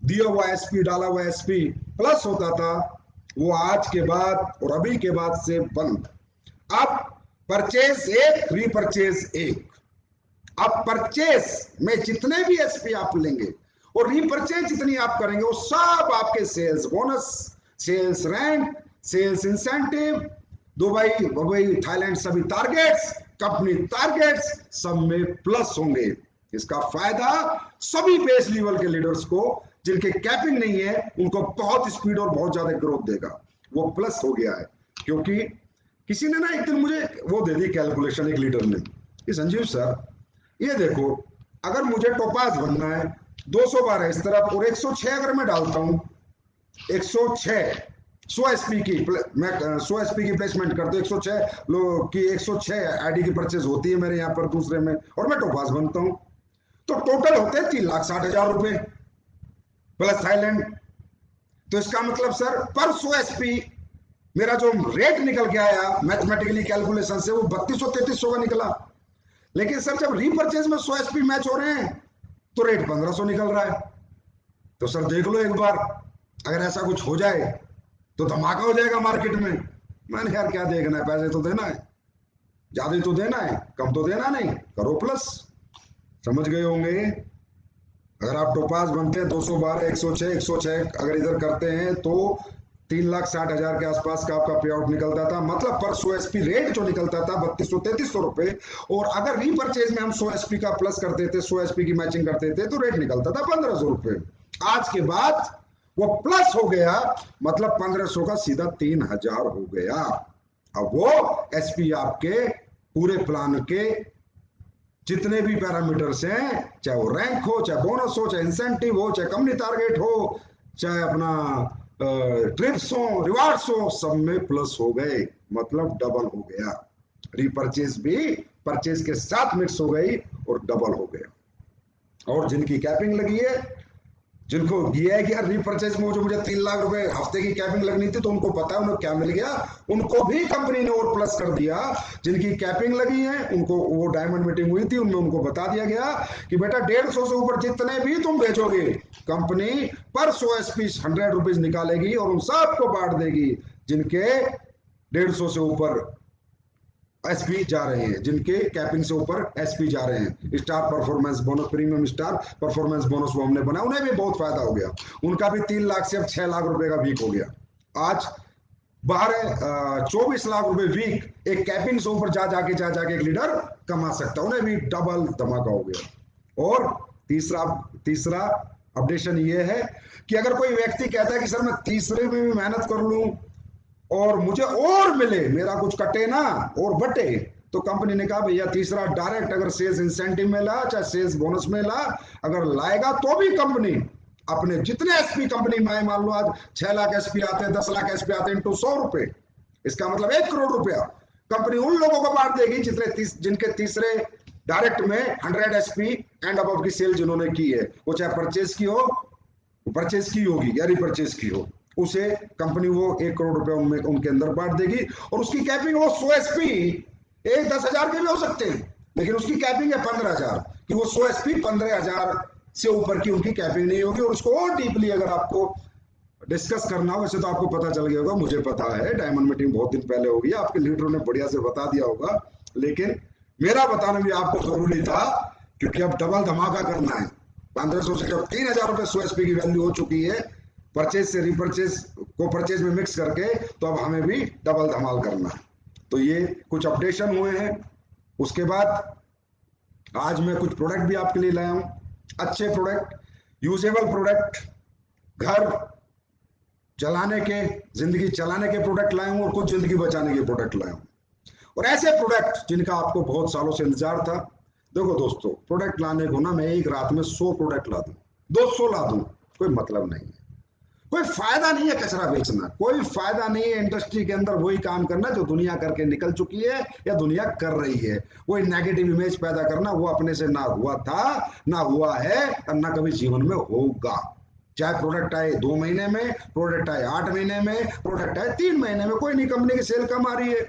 दिया हुआ एसपी, डाला हुआ एसपी प्लस होता था। वो आज के बाद और अभी के बाद से बंद। अब परचेज एक, रीपरचेज एक। अब परचेस में जितने भी एसपी आप लेंगे और रीपरचेज जितनी आप करेंगे, वो सब आपके sales bonus, sales rank, sales incentive, Dubai Dubai Thailand सभी टारगेट्स, कंपनी टारगेट्स सब में प्लस होंगे। इसका फायदा सभी बेस लेवल के लीडर्स को, जिनके कैपिंग नहीं है, उनको बहुत स्पीड और बहुत ज्यादा ग्रोथ देगा। वो प्लस हो गया है, क्योंकि किसी ने ना एक दिन मुझे वो दे दी कैलकुलेशन, एक लीडर ने कि संजीव सर ये देखो, अगर मुझे टोपाज बनना है 200 बार है इस तरफ, और 106 अगर मैं डालता हूं, 106 100 एसपी की, मैं 100 एसपी की प्लेसमेंट करता हूं, 106 लोग की 106 आईडी की परचेज होती है मेरे यहाँ पर दूसरे में, और मैं टोपाज बनता हूं, तो टोटल होते हैं 3,60,000 रुपए प्लस थाईलैंड। तो इसका मतलब सर पर 100 एसपी मेरा जो रेट निकल के आया मैथमेटिकली कैलकुलेशन से, वो 3200-3300 का निकला। लेकिन सर जब रीपरचेज में 100 एसपी मैच हो रहे हैं तो रेट 1500 निकल रहा है। तो सर देख लो एक बार, अगर ऐसा कुछ हो जाए तो धमाका हो जाएगा मार्केट में। मैंने यार क्या देखना है, पैसे तो देना है, ज्यादा तो देना है, कम तो देना नहीं, करो प्लस। समझ गए होंगे। अगर आप टोपाज बनते हैं 212, 106 अगर इधर करते हैं तो 3,60,000 के आसपास का आपका पे आउट निकलता था, मतलब पर 100 एसपी रेट जो निकलता था 3200-3300 रुपए। और अगर रीपरचेज में हम 100 एसपी का प्लस करते थे, 100 एसपी की मैचिंग करते थे, तो रेट निकलता था 1500 रुपए। आज के बाद वो प्लस हो गया, मतलब 1500 का सीधा 3000 हो गया। अब वो एसपी आपके पूरे प्लान के जितने भी पैरामीटर्स हैं, चाहे वो रैंक हो, चाहे बोनस हो, चाहे इंसेंटिव हो, चाहे कंपनी टारगेट हो, चाहे अपना ट्रिप्स हो, रिवार्ड्स हो, सब में प्लस हो गए, मतलब डबल हो गया। रिपर्चेज भी परचेज के साथ मिक्स हो गई और डबल हो गया। और जिनकी कैपिंग लगी है, जिनको ये है कि यार रीपरचेज में जो मुझे 3 लाख रुपए हफ्ते की कैपिंग लगनी थी, तो उनको पता है उन्हें क्या मिल गया, उनको भी कंपनी ने और प्लस कर दिया। जिनकी कैपिंग लगी है उनको, वो डायमंड मीटिंग हुई थी, उनमें उनको बता दिया गया कि बेटा 150 से ऊपर जितने भी तुम बेचोगे, कंपनी पर 100 एसपी 100 रुपीज निकालेगी और उन सबको बांट देगी जिनके 150 से ऊपर एसपी जा रहे हैं, जिनके कैपिंग से ऊपर एसपी जा रहे हैं। Star performance bonus, premium star performance bonus वो हमने बना, उन्हें भी बहुत फायदा हो गया। उनका भी 3 लाख से अब 6 लाख रुपए का वीक हो गया। आज बाहर 24 लाख रुपए वीक एक कैपिंग से ऊपर जा जाके एक लीडर कमा सकता है, उन्हें भी डबल धमाका हो गया। और तीसरा तीसरा अपडेशन ये है कि अगर कोई व्यक्ति कहता है कि सर मैं तीसरे में भी मेहनत कर लूं और मुझे और मिले, मेरा कुछ कटे ना और बटे, तो कंपनी ने कहा भैया तीसरा डायरेक्ट अगर सेल्स इंसेंटिव में ला, चाहे सेल्स बोनस में ला, अगर लाएगा तो भी कंपनी अपने जितने एसपी कंपनी में, मान लो आज 6 लाख एसपी आते हैं, 10 लाख एसपी आते हैं, इंटू 100 रुपए, इसका मतलब 1 करोड़ रुपया कंपनी उन लोगों को बांट देगी जिनके तीसरे डायरेक्ट में 100 एसपी एंड अबव की सेल जिन्होंने की है, वो चाहे परचेज की हो, परचेज की होगी या रिपरचेज की हो, उसे कंपनी वो 1 करोड़ रुपए उनमें उनके अंदर बांट देगी। और उसकी कैपिंग वो 100 एसपी, एक 10,000 के भी हो सकते हैं, लेकिन उसकी कैपिंग है 15,000, कि वो 100 एसपी 15,000 से ऊपर की उनकी कैपिंग नहीं होगी। और उसको और डीपली अगर आपको डिस्कस करना हो, वैसे तो आपको पता चल गया होगा, मुझे पता है, डायमंड मीटिंग बहुत दिन पहले होगी, आपके लीडरों ने बढ़िया से बता दिया होगा, लेकिन मेरा बताना भी आपको जरूरी था, क्योंकि अब डबल धमाका करना है। 1500 से जब 3,000 रुपए 100 एसपी की वैल्यू हो चुकी है, परचेज से रिपरचेज को परचेज में मिक्स करके, तो अब हमें भी डबल धमाल करना है। तो ये कुछ अपडेशन हुए हैं। उसके बाद आज मैं कुछ प्रोडक्ट भी आपके लिए लाया हूं, अच्छे प्रोडक्ट, यूजेबल प्रोडक्ट, घर चलाने के, जिंदगी चलाने के प्रोडक्ट लाया हूं और कुछ जिंदगी बचाने के प्रोडक्ट लाया हूं, और ऐसे प्रोडक्ट जिनका आपको बहुत सालों से इंतजार था। देखो दोस्तों, प्रोडक्ट लाने को ना मैं एक रात में 100 प्रोडक्ट ला दूं, 200 ला दूं, कोई मतलब नहीं है, कोई फायदा नहीं है कचरा बेचना, कोई फायदा नहीं है इंडस्ट्री के अंदर वही काम करना जो दुनिया करके निकल चुकी है या दुनिया कर रही है। वही नेगेटिव इमेज पैदा करना, वो अपने से ना हुआ था, ना हुआ है और ना कभी जीवन में होगा। चाहे प्रोडक्ट आए 2 महीने में, प्रोडक्ट आए 8 महीने में, प्रोडक्ट आए 3 महीने में, कोई नहीं, कंपनी की सेल कम आ रही है,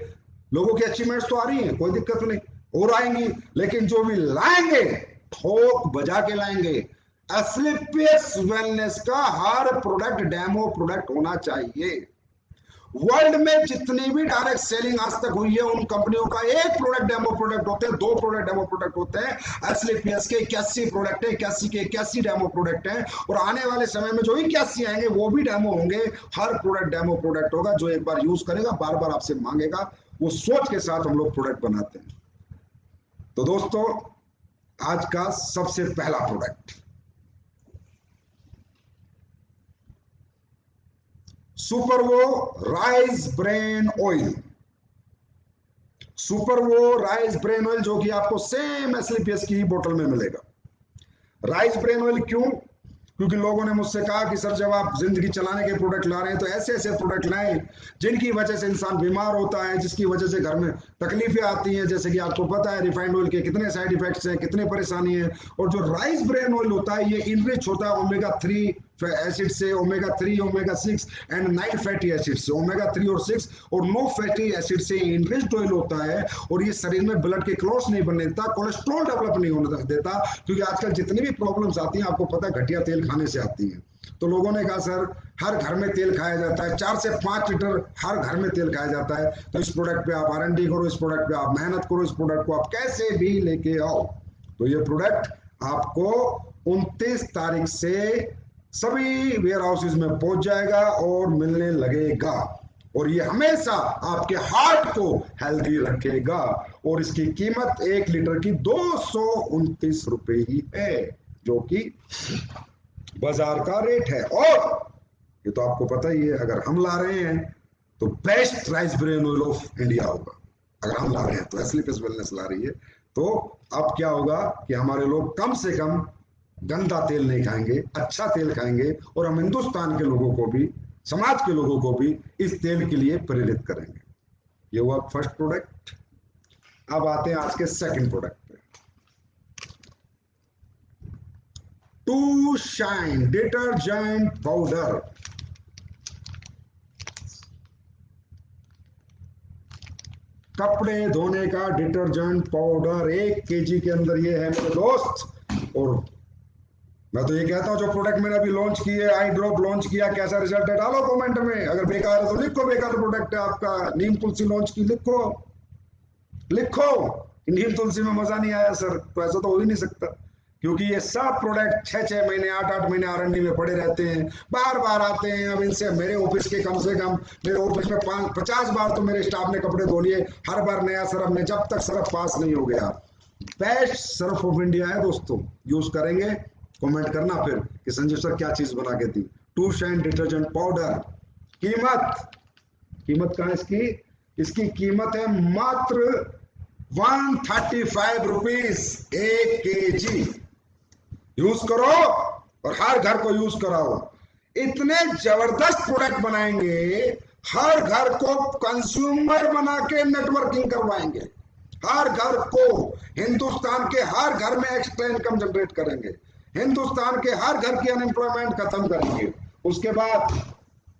लोगों की अचीवमेंट्स तो आ रही है, कोई दिक्कत नहीं, और आएंगी, लेकिन जो भी लाएंगे ठोक बजा के लाएंगे। एस्क्लेपियस वेलनेस का हर प्रोडक्ट डेमो प्रोडक्ट होना चाहिए। वर्ल्ड में जितनी भी डायरेक्ट सेलिंग आज तक हुई है, उन कंपनियों का एक प्रोडक्ट डेमो प्रोडक्ट होते हैं, 2 प्रोडक्ट डेमो प्रोडक्ट होते हैं। एस्क्लेपियस के 81 प्रोडक्ट है, 81 के 81 डेमो प्रोडक्ट है, और आने वाले समय में जो 81 आएंगे वो भी डेमो होंगे। हर प्रोडक्ट डेमो प्रोडक्ट होगा, जो एक बार यूज करेगा बार बार आपसे मांगेगा, वो सोच के साथ हम लोग प्रोडक्ट बनाते हैं। तो दोस्तों, आज का सबसे पहला product Supervo rice bran oil. Supervo rice bran oil जो कि आपको सेम एस्क्लेपियस की बोतल में मिलेगा। राइस ब्रेन ऑयल क्यों? क्योंकि लोगों ने मुझसे कहा कि सर जब आप जिंदगी चलाने के प्रोडक्ट ला रहे हैं तो ऐसे ऐसे प्रोडक्ट लाएं जिनकी वजह से इंसान बीमार होता है, जिसकी वजह से घर में तकलीफें आती हैं। जैसे कि आपको पता है रिफाइंड ऑयल के कितने साइड इफेक्ट्स हैं, कितने परेशानी है। और जो राइस ब्रेन ऑयल होता है, ये इनरिच होता है ओमेगा 3 एसिड से, omega 3, omega 6 and 9 fatty acid से, ओमेगा 3 और 6 और 9 फैटी एसिड से इनरिच्ड ऑयल होता है। और ये शरीर में ब्लड के क्लॉट्स नहीं बनने देता, कोलेस्ट्रॉल डेवलप नहीं होने देता, क्योंकि आजकल जितनी भी प्रॉब्लम्स आती हैं आपको पता है घटिया तेल खाने से आती हैं। तो लोगों ने कहा सर हर घर में तेल खाया जाता है, 4 से 5 लीटर हर घर में तेल खाया जाता है, तो इस प्रोडक्ट पे आप R&D करो, इस प्रोडक्ट पे आप मेहनत करो, इस प्रोडक्ट को आप कैसे भी लेके आओ। तो ये प्रोडक्ट आपको 29 तारीख से सभी वेयर हाउसेज में पहुंच जाएगा और मिलने लगेगा, और ये हमेशा आपके हार्ट को हेल्दी रखेगा। और इसकी कीमत 1 लीटर की 229 रुपए ही है, जो कि बाजार का रेट है। और ये तो आपको पता ही है, अगर हम ला रहे हैं तो best rice bran oil of India होगा। अगर हम ला रहे हैं तो एस्लीपिस वेलनेस ला रही है, तो अब क्या होगा कि हमारे लोग कम से कम गंदा तेल नहीं खाएंगे, अच्छा तेल खाएंगे, और हम हिंदुस्तान के लोगों को भी, समाज के लोगों को भी इस तेल के लिए प्रेरित करेंगे। ये हुआ फर्स्ट प्रोडक्ट। अब आते हैं आज के सेकंड प्रोडक्ट पे। Two shine detergent powder. कपड़े धोने का डिटर्जेंट पाउडर 1 kg के अंदर ये है मेरे दोस्त। और मैं तो ये कहता हूं जो प्रोडक्ट मैंने अभी लॉन्च किए, आई ड्रॉप लॉन्च किया, कैसा रिजल्ट है डालो कमेंट में। अगर बेकार है तो लिखो बेकार प्रोडक्ट है आपका। नीम तुलसी लॉन्च की, लिखो लिखो नीम तुलसी में मजा नहीं आया सर, तो ऐसा तो हो ही नहीं सकता। क्योंकि ये सब प्रोडक्ट 6-6 महीने 8-8 महीने R&D में पड़े रहते हैं, बार बार आते हैं। अब इनसे मेरे ऑफिस के कम से कम, मेरे ऑफिस में 50 बार तो मेरे स्टाफ ने कपड़े धो लिए, हर बार नया सरफ में, जब तक सरफ पास नहीं हो गया। बेस्ट सरफ ऑफ इंडिया है दोस्तों, यूज करेंगे। कमेंट करना फिर कि संजीव सर क्या चीज बना के दी। Two shine detergent powder. कीमत, कीमत कहाँ इसकी? इसकी कीमत है मात्र 135 रुपीज 1 kg। यूज करो और हर घर को यूज कराओ। इतने जबरदस्त प्रोडक्ट बनाएंगे, हर घर को कंज्यूमर बना के नेटवर्किंग करवाएंगे। हर घर को, हिंदुस्तान के हर घर में एक्स्ट्रा इनकम जनरेट करेंगे, हिंदुस्तान के हर घर की अनएम्प्लॉयमेंट खत्म करेंगे। उसके बाद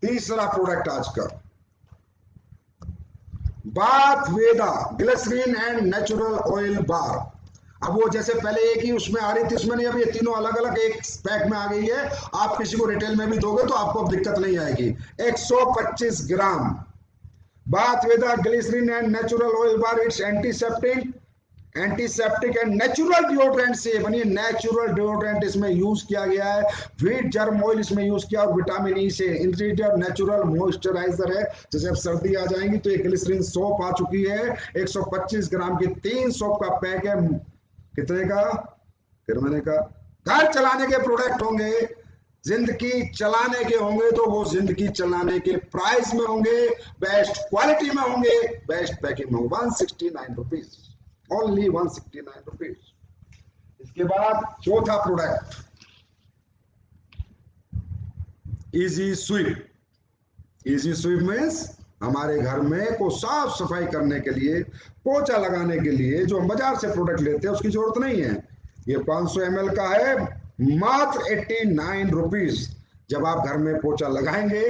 तीसरा प्रोडक्ट आज का, Bath Veda glycerin and natural oil bar. अब वो जैसे पहले एक ही उसमें आ रही थी, उसमें नहीं, अब ये तीनों अलग अलग एक पैक में आ गई है। आप किसी को रिटेल में भी दोगे तो आपको अब दिक्कत नहीं आएगी। 125 gram Bath Veda glycerin and natural oil bar. It's antiseptic and natural deodorant से बनी, नेचुरल डिओड्रेंट इसमें यूज किया गया है। व्हीट जर्म ऑयल इसमें यूज किया, और विटामिन ई से इंग्रेडिएंट नेचुरल मॉइस्चराइजर है। जैसे अब सर्दी आ जाएंगी तो एक ग्लिसरीन सोप आ चुकी है, 125 ग्राम की 3 सोप का पैक है। कितने का? फिर मैंने कहा घर चलाने के प्रोडक्ट होंगे, जिंदगी चलाने के होंगे, तो वो जिंदगी चलाने के प्राइस में होंगे, बेस्ट क्वालिटी में होंगे, बेस्ट पैकिंग में होंगे। 169 रुपीज, ओनली 169 रुपीज। इसके बाद चौथा product, easy sweep. Easy sweep means हमारे घर में को साफ सफाई करने के लिए, पोछा लगाने के लिए जो हम बाजार से प्रोडक्ट लेते हैं उसकी जरूरत नहीं है। ये 500 ml का है, मात्र 89 रुपीज। जब आप घर में पोछा लगाएंगे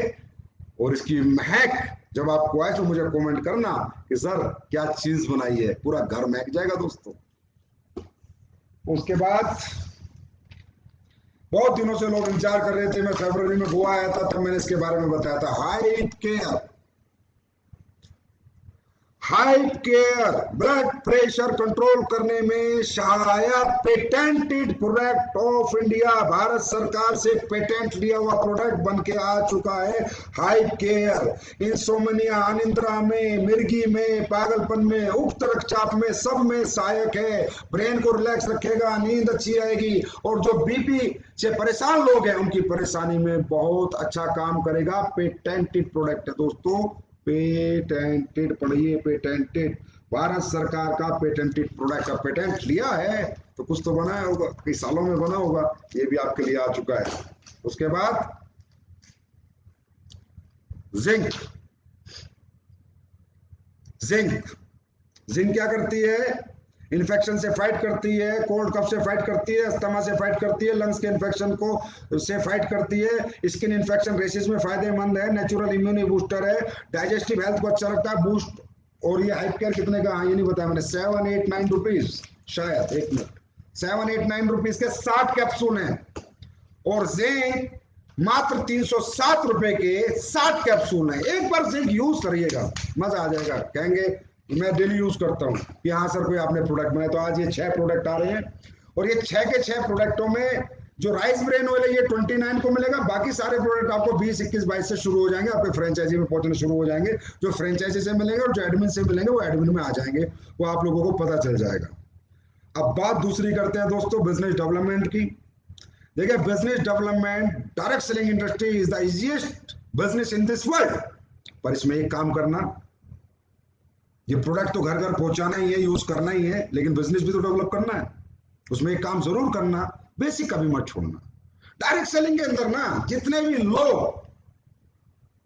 और इसकी महक जब आपको आए तो मुझे कमेंट करना कि सर क्या चीज बनाई है, पूरा घर महक जाएगा दोस्तों। उसके बाद बहुत दिनों से लोग इंतजार कर रहे थे, मैं फरवरी में गोवा आया था तब मैंने इसके बारे में बताया था। Height care, height care blood pressure control करने में सहायक patented product of India, Bharat सरकार से पेटेंट लिया हुआ प्रोडक्ट बन के आ चुका है। हाइट केयर इंसोमनिया, अनिद्रा में, मिर्गी में, पागलपन में, उक्त रक्तचाप में, सब में सहायक है। ब्रेन को रिलैक्स रखेगा, नींद अच्छी आएगी, और जो बीपी से परेशान लोग हैं उनकी परेशानी में बहुत अच्छा काम करेगा। पेटेंटेड प्रोडक्ट है दोस्तों, पेटेंटेड, पढ़िए पेटेंटेड, भारत सरकार का पेटेंटेड प्रोडक्ट का पेटेंट लिया है तो कुछ तो बनाया होगा, कई सालों में बना होगा, ये भी आपके लिए आ चुका है। उसके बाद जिंक। जिंक, जिंक क्या करती है? इन्फेक्शन से फाइट करती है, कोल्ड कफ से फाइट करती है, अस्थमा से फाइट करती है, लंग्स के इन्फेक्शन को से फाइट करती है, स्किन इन्फेक्शन रेसिस में फायदेमंद है, नेचुरल इम्यूनिटी बूस्टर है, डाइजेस्टिव हेल्थ को अच्छा रखता है, बूस्ट। और ये हाइट केयर कितने का? ये नहीं बताया मैंने, 789 रुपीज, शायद, एक मिनट, 789 रुपीज के 60 कैप्सूल हैं। और जिंक मात्र 307 रुपए के 60 कैप्सूल हैं। एक बार जिंक यूज करिएगा, मजा आ जाएगा, कहेंगे मैं डेली यूज करता हूँ कि हाँ सर कोई आपने प्रोडक्ट बनाया। तो आज ये 6 प्रोडक्ट आ रहे हैं, और ये 6 के 6 प्रोडक्टों में जो राइस ब्रेन ऑयल है ये 29 को मिलेगा। बाकी सारे प्रोडक्ट आपको 20, 21, 22 से शुरू हो जाएंगे, आपके फ्रेंचाइजी में पहुंचने शुरू हो जाएंगे। जो फ्रेंचाइजी से मिलेंगे और जो एडमिन से मिलेंगे वो एडमिन में आ जाएंगे, वो आप लोगों को पता चल जाएगा। अब बात दूसरी करते हैं दोस्तों, बिजनेस डेवलपमेंट की। देखिए, business development, direct selling industry is the easiest business in this world. पर इसमें एक काम करना, ये प्रोडक्ट तो घर घर पहुंचाना ही है, यूज करना ही है, लेकिन बिजनेस भी तो डेवलप करना है। उसमें एक काम जरूर करना, बेसिक कभी मत छोड़ना। डायरेक्ट सेलिंग के अंदर ना जितने भी लोग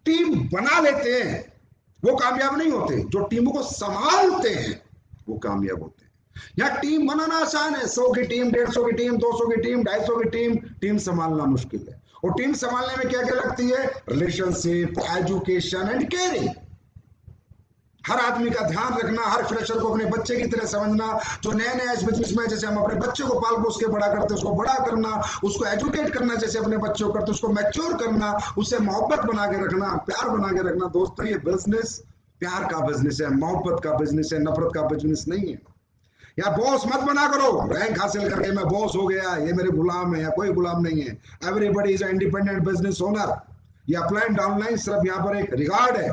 टीम बना लेते हैं वो कामयाब नहीं होते, जो टीमों को संभालते हैं वो कामयाब होते हैं। यहाँ टीम बनाना आसान है, 100 की टीम, 150 की टीम, 200 की टीम, 250 की टीम, टीम संभालना मुश्किल है। और टीम संभालने में क्या क्या लगती है? Relationship, education and caring. हर आदमी का ध्यान रखना, हर फ्रेशर को अपने बच्चे की तरह समझना। जो नए नए इस बिजनेस में, जैसे हम अपने बच्चे को पाल पोस के बड़ा करते हैं, उसको बड़ा करना, उसको एजुकेट करना, जैसे अपने बच्चों को करते, उसको मैच्योर करना, उससे मोहब्बत बना के रखना, प्यार बना के रखना। दोस्तों, ये बिजनेस प्यार का बिजनेस है, मोहब्बत का बिजनेस है, नफरत का बिजनेस नहीं है। या बॉस मत बना करो, रैंक हासिल करके मैं बॉस हो गया, ये मेरे गुलाम है, या कोई गुलाम नहीं है। Everybody is independent business owner. ये अपलाइन डाउनलाइन सिर्फ यहाँ पर एक रिगार्ड है,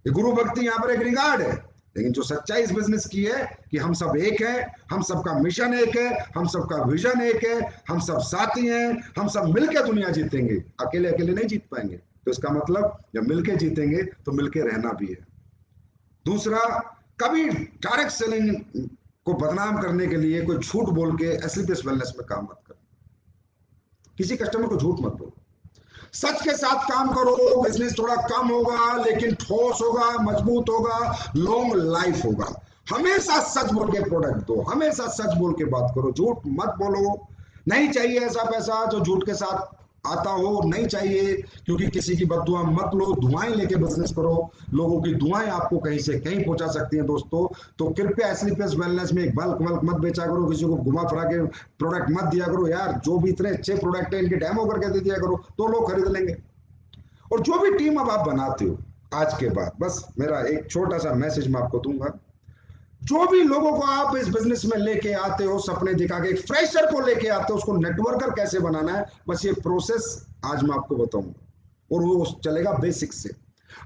ये गुरु भक्ति यहाँ पर एक रिगार्ड है। लेकिन जो सच्चाई इस बिजनेस की है कि हम सब एक है, हम सबका मिशन एक है, हम सबका विजन एक है, हम सब साथी हैं, हम सब मिलकर दुनिया जीतेंगे। अकेले अकेले नहीं जीत पाएंगे। तो इसका मतलब जब मिलके जीतेंगे तो मिलके रहना भी है। दूसरा, कभी डायरेक्ट सेलिंग को बदनाम करने के लिए कोई झूठ बोल के एसलीपीएस वेलनेस में काम मत करो। किसी कस्टमर को झूठ मत बोलो, सच के साथ काम करो। बिजनेस थोड़ा कम होगा लेकिन ठोस होगा, मजबूत होगा, लॉन्ग लाइफ होगा। हमेशा सच बोल के प्रोडक्ट दो, हमेशा सच बोल के बात करो, झूठ मत बोलो। नहीं चाहिए ऐसा पैसा जो झूठ के साथ आता हो, नहीं चाहिए। क्योंकि किसी की बददुआ मत लो, दुआएं लेके बिजनेस करो। लोगों की दुआएं आपको कहीं से कहीं पहुंचा सकती हैं दोस्तों। तो कृपया एसलीपीएस वेलनेस में एक बल्क मत बेचा करो, किसी को घुमा फिरा के प्रोडक्ट मत दिया करो यार। जो भी इतने अच्छे प्रोडक्ट है इनके डेमो करके दे दिया करो तो लोग खरीद लेंगे। और जो भी टीम अब आप बनाते हो आज के बाद, बस मेरा एक छोटा सा मैसेज मैं आपको दूंगा। जो भी लोगों को आप इस बिजनेस में लेके आते हो, सपने दिखा के, एक फ्रेशर को लेके आते हो, उसको नेटवर्कर कैसे बनाना है, बस ये प्रोसेस आज मैं आपको बताऊंगा। और वो चलेगा बेसिक से।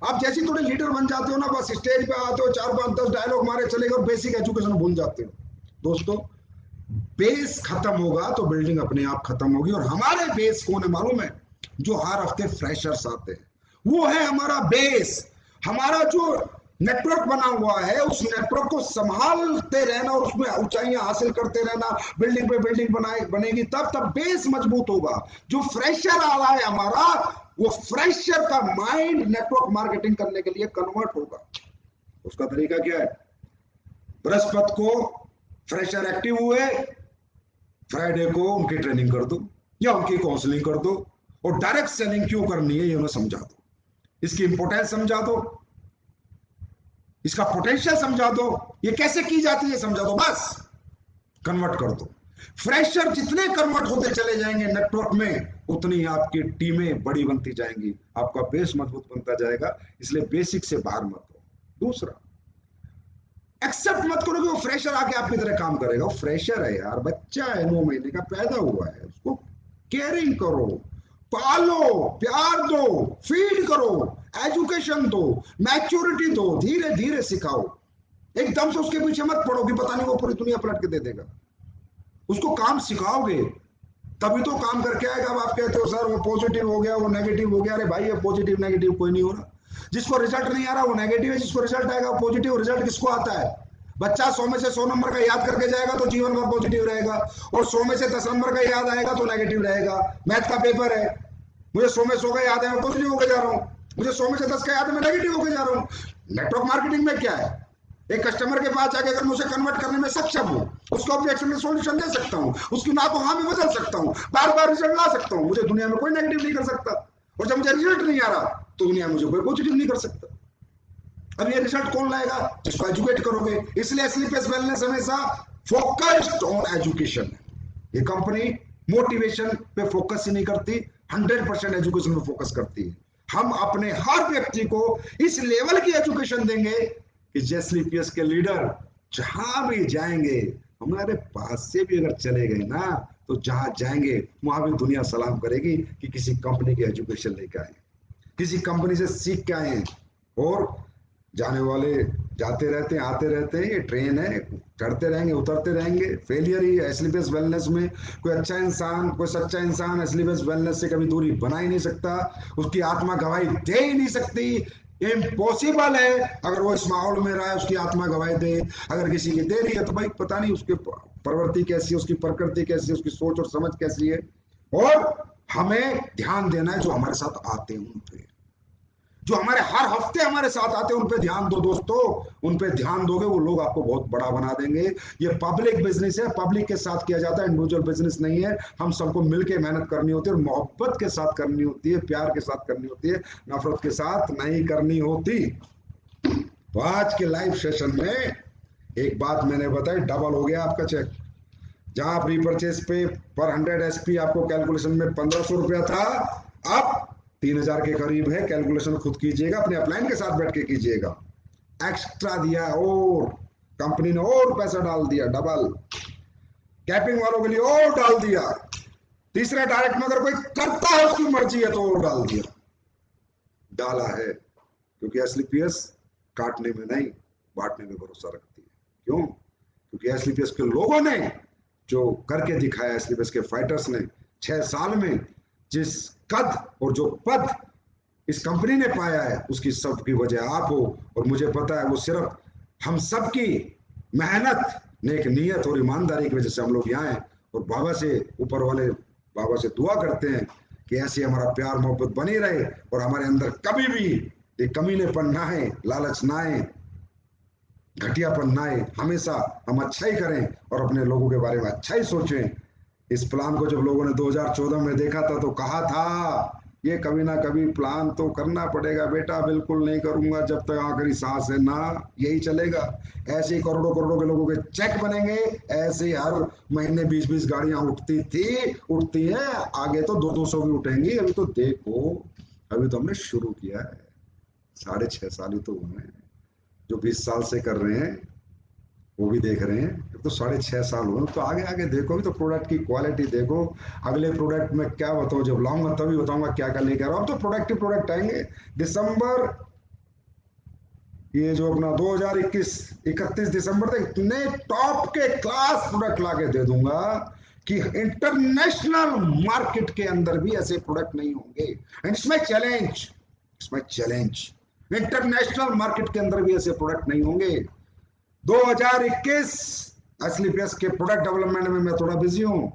आप जैसे थोड़े लीडर बन जाते हो ना, बस स्टेज पे आते हो, 4-5-10 डायलॉग मारे चलेगा और बेसिक एजुकेशन भूल जाते हो। दोस्तों, बेस खत्म होगा तो बिल्डिंग अपने आप खत्म होगी। और हमारे बेस कौन है मालूम है? जो हर हफ्ते फ्रेशर्स आते हैं, वो है हमारा बेस। हमारा जो नेटवर्क बना हुआ है, उस नेटवर्क को संभालते रहना और उसमें ऊंचाइयां हासिल करते रहना। बिल्डिंग पे बिल्डिंग बनेगी, तब बेस मजबूत होगा। जो फ्रेशर आ रहा है हमारा, वो फ्रेशर का माइंड नेटवर्क मार्केटिंग करने के लिए कन्वर्ट होगा। उसका तरीका क्या है? बृहस्पति को फ्रेशर एक्टिव हुए, फ्राइडे को उनकी ट्रेनिंग कर दो या उनकी काउंसलिंग कर दो। और डायरेक्ट सेलिंग क्यों करनी है ये उन्हें समझा दो, इसकी इंपोर्टेंस समझा दो, इसका पोटेंशियल समझा दो, ये कैसे की जाती है समझा दो, बस कन्वर्ट कर दो। फ्रेशर जितने कन्वर्ट होते चले जाएंगे नेटवर्क में, उतनी आपकी टीमें बड़ी बनती जाएंगी, आपका बेस मजबूत बनता जाएगा। इसलिए बेसिक से बाहर मत हो। दूसरा, एक्सेप्ट मत करो कि वो फ्रेशर आके आपकी तरह काम करेगा। वो फ्रेशर है यार, बच्चा है, 9 महीने का पैदा हुआ है, उसको केयरिंग करो, पालो, प्यार दो, फीड करो, एजुकेशन दो, मैच्योरिटी दो, धीरे धीरे सिखाओ। एकदम से उसके पीछे मत पड़ो कि पता नहीं वो पूरी दुनिया पलट के दे देगा। उसको काम सिखाओगे तभी तो काम करके आएगा। अब आप कहते हो सर वो पॉजिटिव हो गया, वो नेगेटिव हो गया। अरे भाई, ये पॉजिटिव नेगेटिव कोई नहीं हो रहा। जिसको रिजल्ट नहीं आ रहा वो नेगेटिव है, जिसको रिजल्ट आएगा वो पॉजिटिव। रिजल्ट किसको आता है? बच्चा 100 में से 100 नंबर का याद करके जाएगा तो जीवन भर पॉजिटिव रहेगा, और 100 में से 10 नंबर का याद आएगा तो नेगेटिव रहेगा। मैथ का पेपर है, मुझे 100 में 100 का याद है, मैं पॉजिटिव होकर जा रहा हूँ। मुझे 100 में से 10 का याद है, मैं नेगेटिव होकर जा रहा हूँ। नेटवर्क मार्केटिंग में क्या है? एक कस्टमर के पास जाके अगर मैं उसे कन्वर्ट करने में सक्षम हूँ, उसको ऑब्जेक्शन में सॉल्यूशन दे सकता हूँ, उसकी ना को हाँ में बदल सकता हूँ, बार बार रिजल्ट ला सकता हूँ, मुझे दुनिया में कोई नेगेटिव नहीं कर सकता। और जब मुझे रिजल्ट नहीं आ रहा तो दुनिया में मुझे कोई पॉजिटिव नहीं कर सकता। अब ये रिजल्ट कौन लाएगा? जिसको एजुकेट करोगे। इसलिए एसलीपीएस वेलनेस हमेशा फोकस्ड ऑन एजुकेशन। ये कंपनी मोटिवेशन पे फोकस ही नहीं करती, 100% एजुकेशन पे फोकस करती है। हम अपने हर व्यक्ति को इस लेवल की एजुकेशन देंगे कि एसलीपीएस के लीडर जहां भी जाएंगे, हमारे पास से भी अगर चले गए ना, तो जहां जाएंगे वहां भी दुनिया सलाम करेगी कि किसी कंपनी की एजुकेशन लेकर आए, किसी कंपनी से सीख के आए। और जाने वाले जाते रहते हैं, आते रहते हैं, ये ट्रेन है, चढ़ते रहेंगे, उतरते रहेंगे। फेलियर ही है एस्लीपियस वेलनेस में। कोई अच्छा इंसान, कोई सच्चा इंसान एस्लीपियस वेलनेस से कभी दूरी बना ही नहीं सकता, उसकी आत्मा गवाही दे ही नहीं सकती। इम्पॉसिबल है। अगर वो इस माहौल में रहा है उसकी आत्मा गवाही दे। अगर किसी की दे रही है तो भाई पता नहीं उसके प्रवृत्ति कैसी है, उसकी प्रकृति कैसी है, उसकी सोच और समझ कैसी है। और हमें ध्यान देना है जो हमारे साथ आते हैं उन पे, जो हमारे हर हफ्ते हमारे साथ आते हैं उन पे ध्यान दो दोस्तों। उन पे ध्यान दोगे वो लोग आपको बहुत बड़ा बना देंगे। ये पब्लिक बिजनेस है, पब्लिक के साथ किया जाता है, इंडिविजुअल बिजनेस नहीं है। हम सबको मिलकर मेहनत करनी होती है और मोहब्बत के साथ करनी होती है, प्यार के साथ करनी होती है, नफरत के साथ नहीं करनी होती। तो आज के लाइव सेशन में एक बात मैंने बताई, डबल हो गया आपका चेक। जहां आप रीपर्चेज पे पर 100 SP आपको कैलकुलेशन में 1500 रुपया था, अब 3000 के करीब है। कैलकुलेशन खुद कीजिएगा, अपने अपलाइन के साथ बैठ के कीजिएगा। एक्स्ट्रा दिया और कंपनी ने और पैसा डाल दिया, डबल। कैपिंग वालों के लिए और डाल दिया। तीसरा डायरेक्ट में अगर कोई करता है उसकी मर्जी है तो और डाल दिया, डाला है। क्योंकि एसलीपीएस काटने में नहीं बांटने में भरोसा रखती है। क्यों? क्योंकि एसलीपीएस के लोगों ने जो करके दिखाया, एसलीपीएस के फाइटर्स ने 6 साल में जिस कद और जो पद इस कंपनी ने पाया है, उसकी सबकी वजह आप हो। और मुझे पता है वो सिर्फ हम सबकी मेहनत, नेक नीयत और ईमानदारी की वजह से हम लोग यहाँ हैं। और बाबा से, ऊपर वाले बाबा से दुआ करते हैं कि ऐसे हमारा प्यार मोहब्बत बनी रहे और हमारे अंदर कभी भी ये कमीनेपन ना आए, लालच ना आए, घटियापन ना आए। हमेशा हम अच्छा ही करें और अपने लोगों के बारे में अच्छा ही सोचें। इस प्लान को जब लोगों ने 2014 में देखा था तो कहा था ये कभी ना कभी प्लान तो करना पड़ेगा बेटा, बिल्कुल नहीं करूंगा जब तक आखिरी सांस है ना, यही चलेगा। ऐसे ही करोड़ों करोड़ों के लोगों के चेक बनेंगे। ऐसे ही हर महीने 20-20 गाड़ियां उठती थी, उठती है, आगे तो 200-200 भी उठेंगी। अभी तो देखो, अभी तो हमने शुरू किया है, 6.5 साल ही तो हुए हैं। जो 20 साल से कर रहे हैं वो भी देख रहे हैं, अब तो 6.5 साल हुए। तो आगे आगे देखो, अभी तो प्रोडक्ट की क्वालिटी देखो। अगले प्रोडक्ट में क्या बताऊं, जब लाऊंगा तभी बताऊंगा क्या क्या लेकर आ रहा हूं। अब तो प्रोडक्ट ही प्रोडक्ट आएंगे। दिसंबर, ये जो अपना 2021 31 दिसंबर तक इतने टॉप के क्लास प्रोडक्ट लाके दे दूंगा कि इंटरनेशनल मार्केट के अंदर भी ऐसे प्रोडक्ट नहीं होंगे। एंड इसमें चैलेंज, इसमें चैलेंज, इंटरनेशनल मार्केट के अंदर भी ऐसे प्रोडक्ट नहीं होंगे। 2021 एसलीपीएस के प्रोडक्ट डेवलपमेंट में मैं थोड़ा बिजी हूं।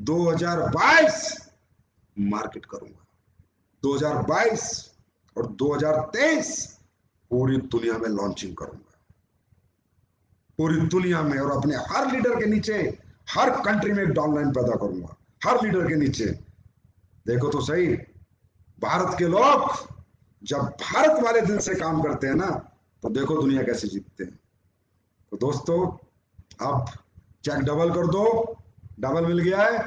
2022 मार्केट करूंगा। 2022 और 2023 पूरी दुनिया में लॉन्चिंग करूंगा, पूरी दुनिया में। और अपने हर लीडर के नीचे, हर कंट्री में एक डाउनलाइन पैदा करूंगा, हर लीडर के नीचे। देखो तो सही, भारत के लोग जब भारत वाले दिल से काम करते हैं ना, तो देखो दुनिया कैसे जीतते हैं। तो दोस्तों, अब चेक डबल कर दो, डबल मिल गया है।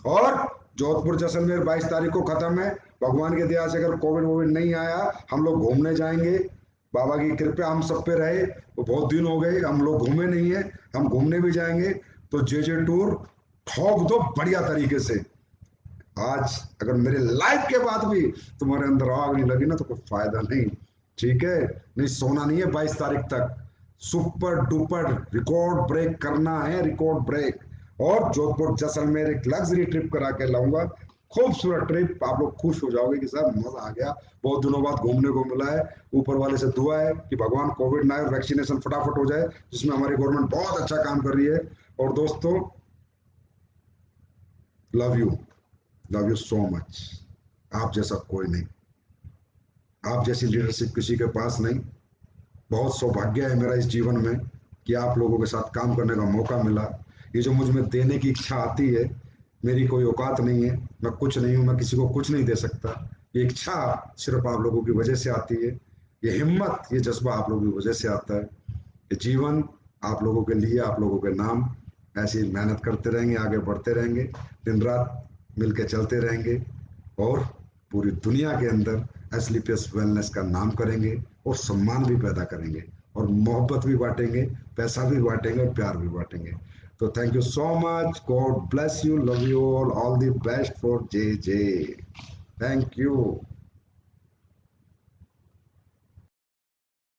और जोधपुर जैसलमेर 22 तारीख को खत्म है। भगवान की दया से अगर कोविड वोविड नहीं आया, हम लोग घूमने जाएंगे। बाबा की कृपा हम सब पे रहे। वो बहुत दिन हो गए हम लोग घूमे नहीं है, हम घूमने भी जाएंगे। तो जे टूर ठोक दो बढ़िया तरीके से। आज अगर मेरे लाइफ के बाद भी तुम्हारे अंदर आग नहीं लगी ना, तो कोई फायदा नहीं। ठीक है? नहीं सोना नहीं है 22 तारीख तक। सुपर डुपर रिकॉर्ड ब्रेक करना है, रिकॉर्ड ब्रेक। और जोधपुर जैसलमेर एक लग्जरी ट्रिप करा के लाऊंगा, खूबसूरत ट्रिप। आप लोग खुश हो जाओगे कि सर मजा आ गया, बहुत दिनों बाद घूमने को मिला है। ऊपर वाले से दुआ है कि भगवान कोविड ना आए, वैक्सीनेशन फटाफट हो जाए, जिसमें हमारी गवर्नमेंट बहुत अच्छा काम कर रही है। और दोस्तों, love you, love you so much. आप जैसा कोई नहीं, आप जैसी लीडरशिप किसी के पास नहीं। बहुत सौभाग्य है मेरा इस जीवन में कि आप लोगों के साथ काम करने का मौका मिला। ये जो मुझ में देने की इच्छा आती है, मेरी कोई औकात नहीं है, मैं कुछ नहीं हूँ, मैं किसी को कुछ नहीं दे सकता। ये इच्छा सिर्फ आप लोगों की वजह से आती है। ये हिम्मत, ये जज्बा आप लोगों की वजह से आता है। ये जीवन आप लोगों के लिए, आप लोगों के नाम। ऐसे ही मेहनत करते रहेंगे, आगे बढ़ते रहेंगे, दिन रात मिलके चलते रहेंगे। और पूरी दुनिया के अंदर एसलीपीएस वेलनेस का नाम करेंगे और सम्मान भी पैदा करेंगे और मोहब्बत भी बांटेंगे, पैसा भी बांटेंगे और प्यार भी बांटेंगे। तो thank you so much, God bless you, love you all the best for J. Thank you.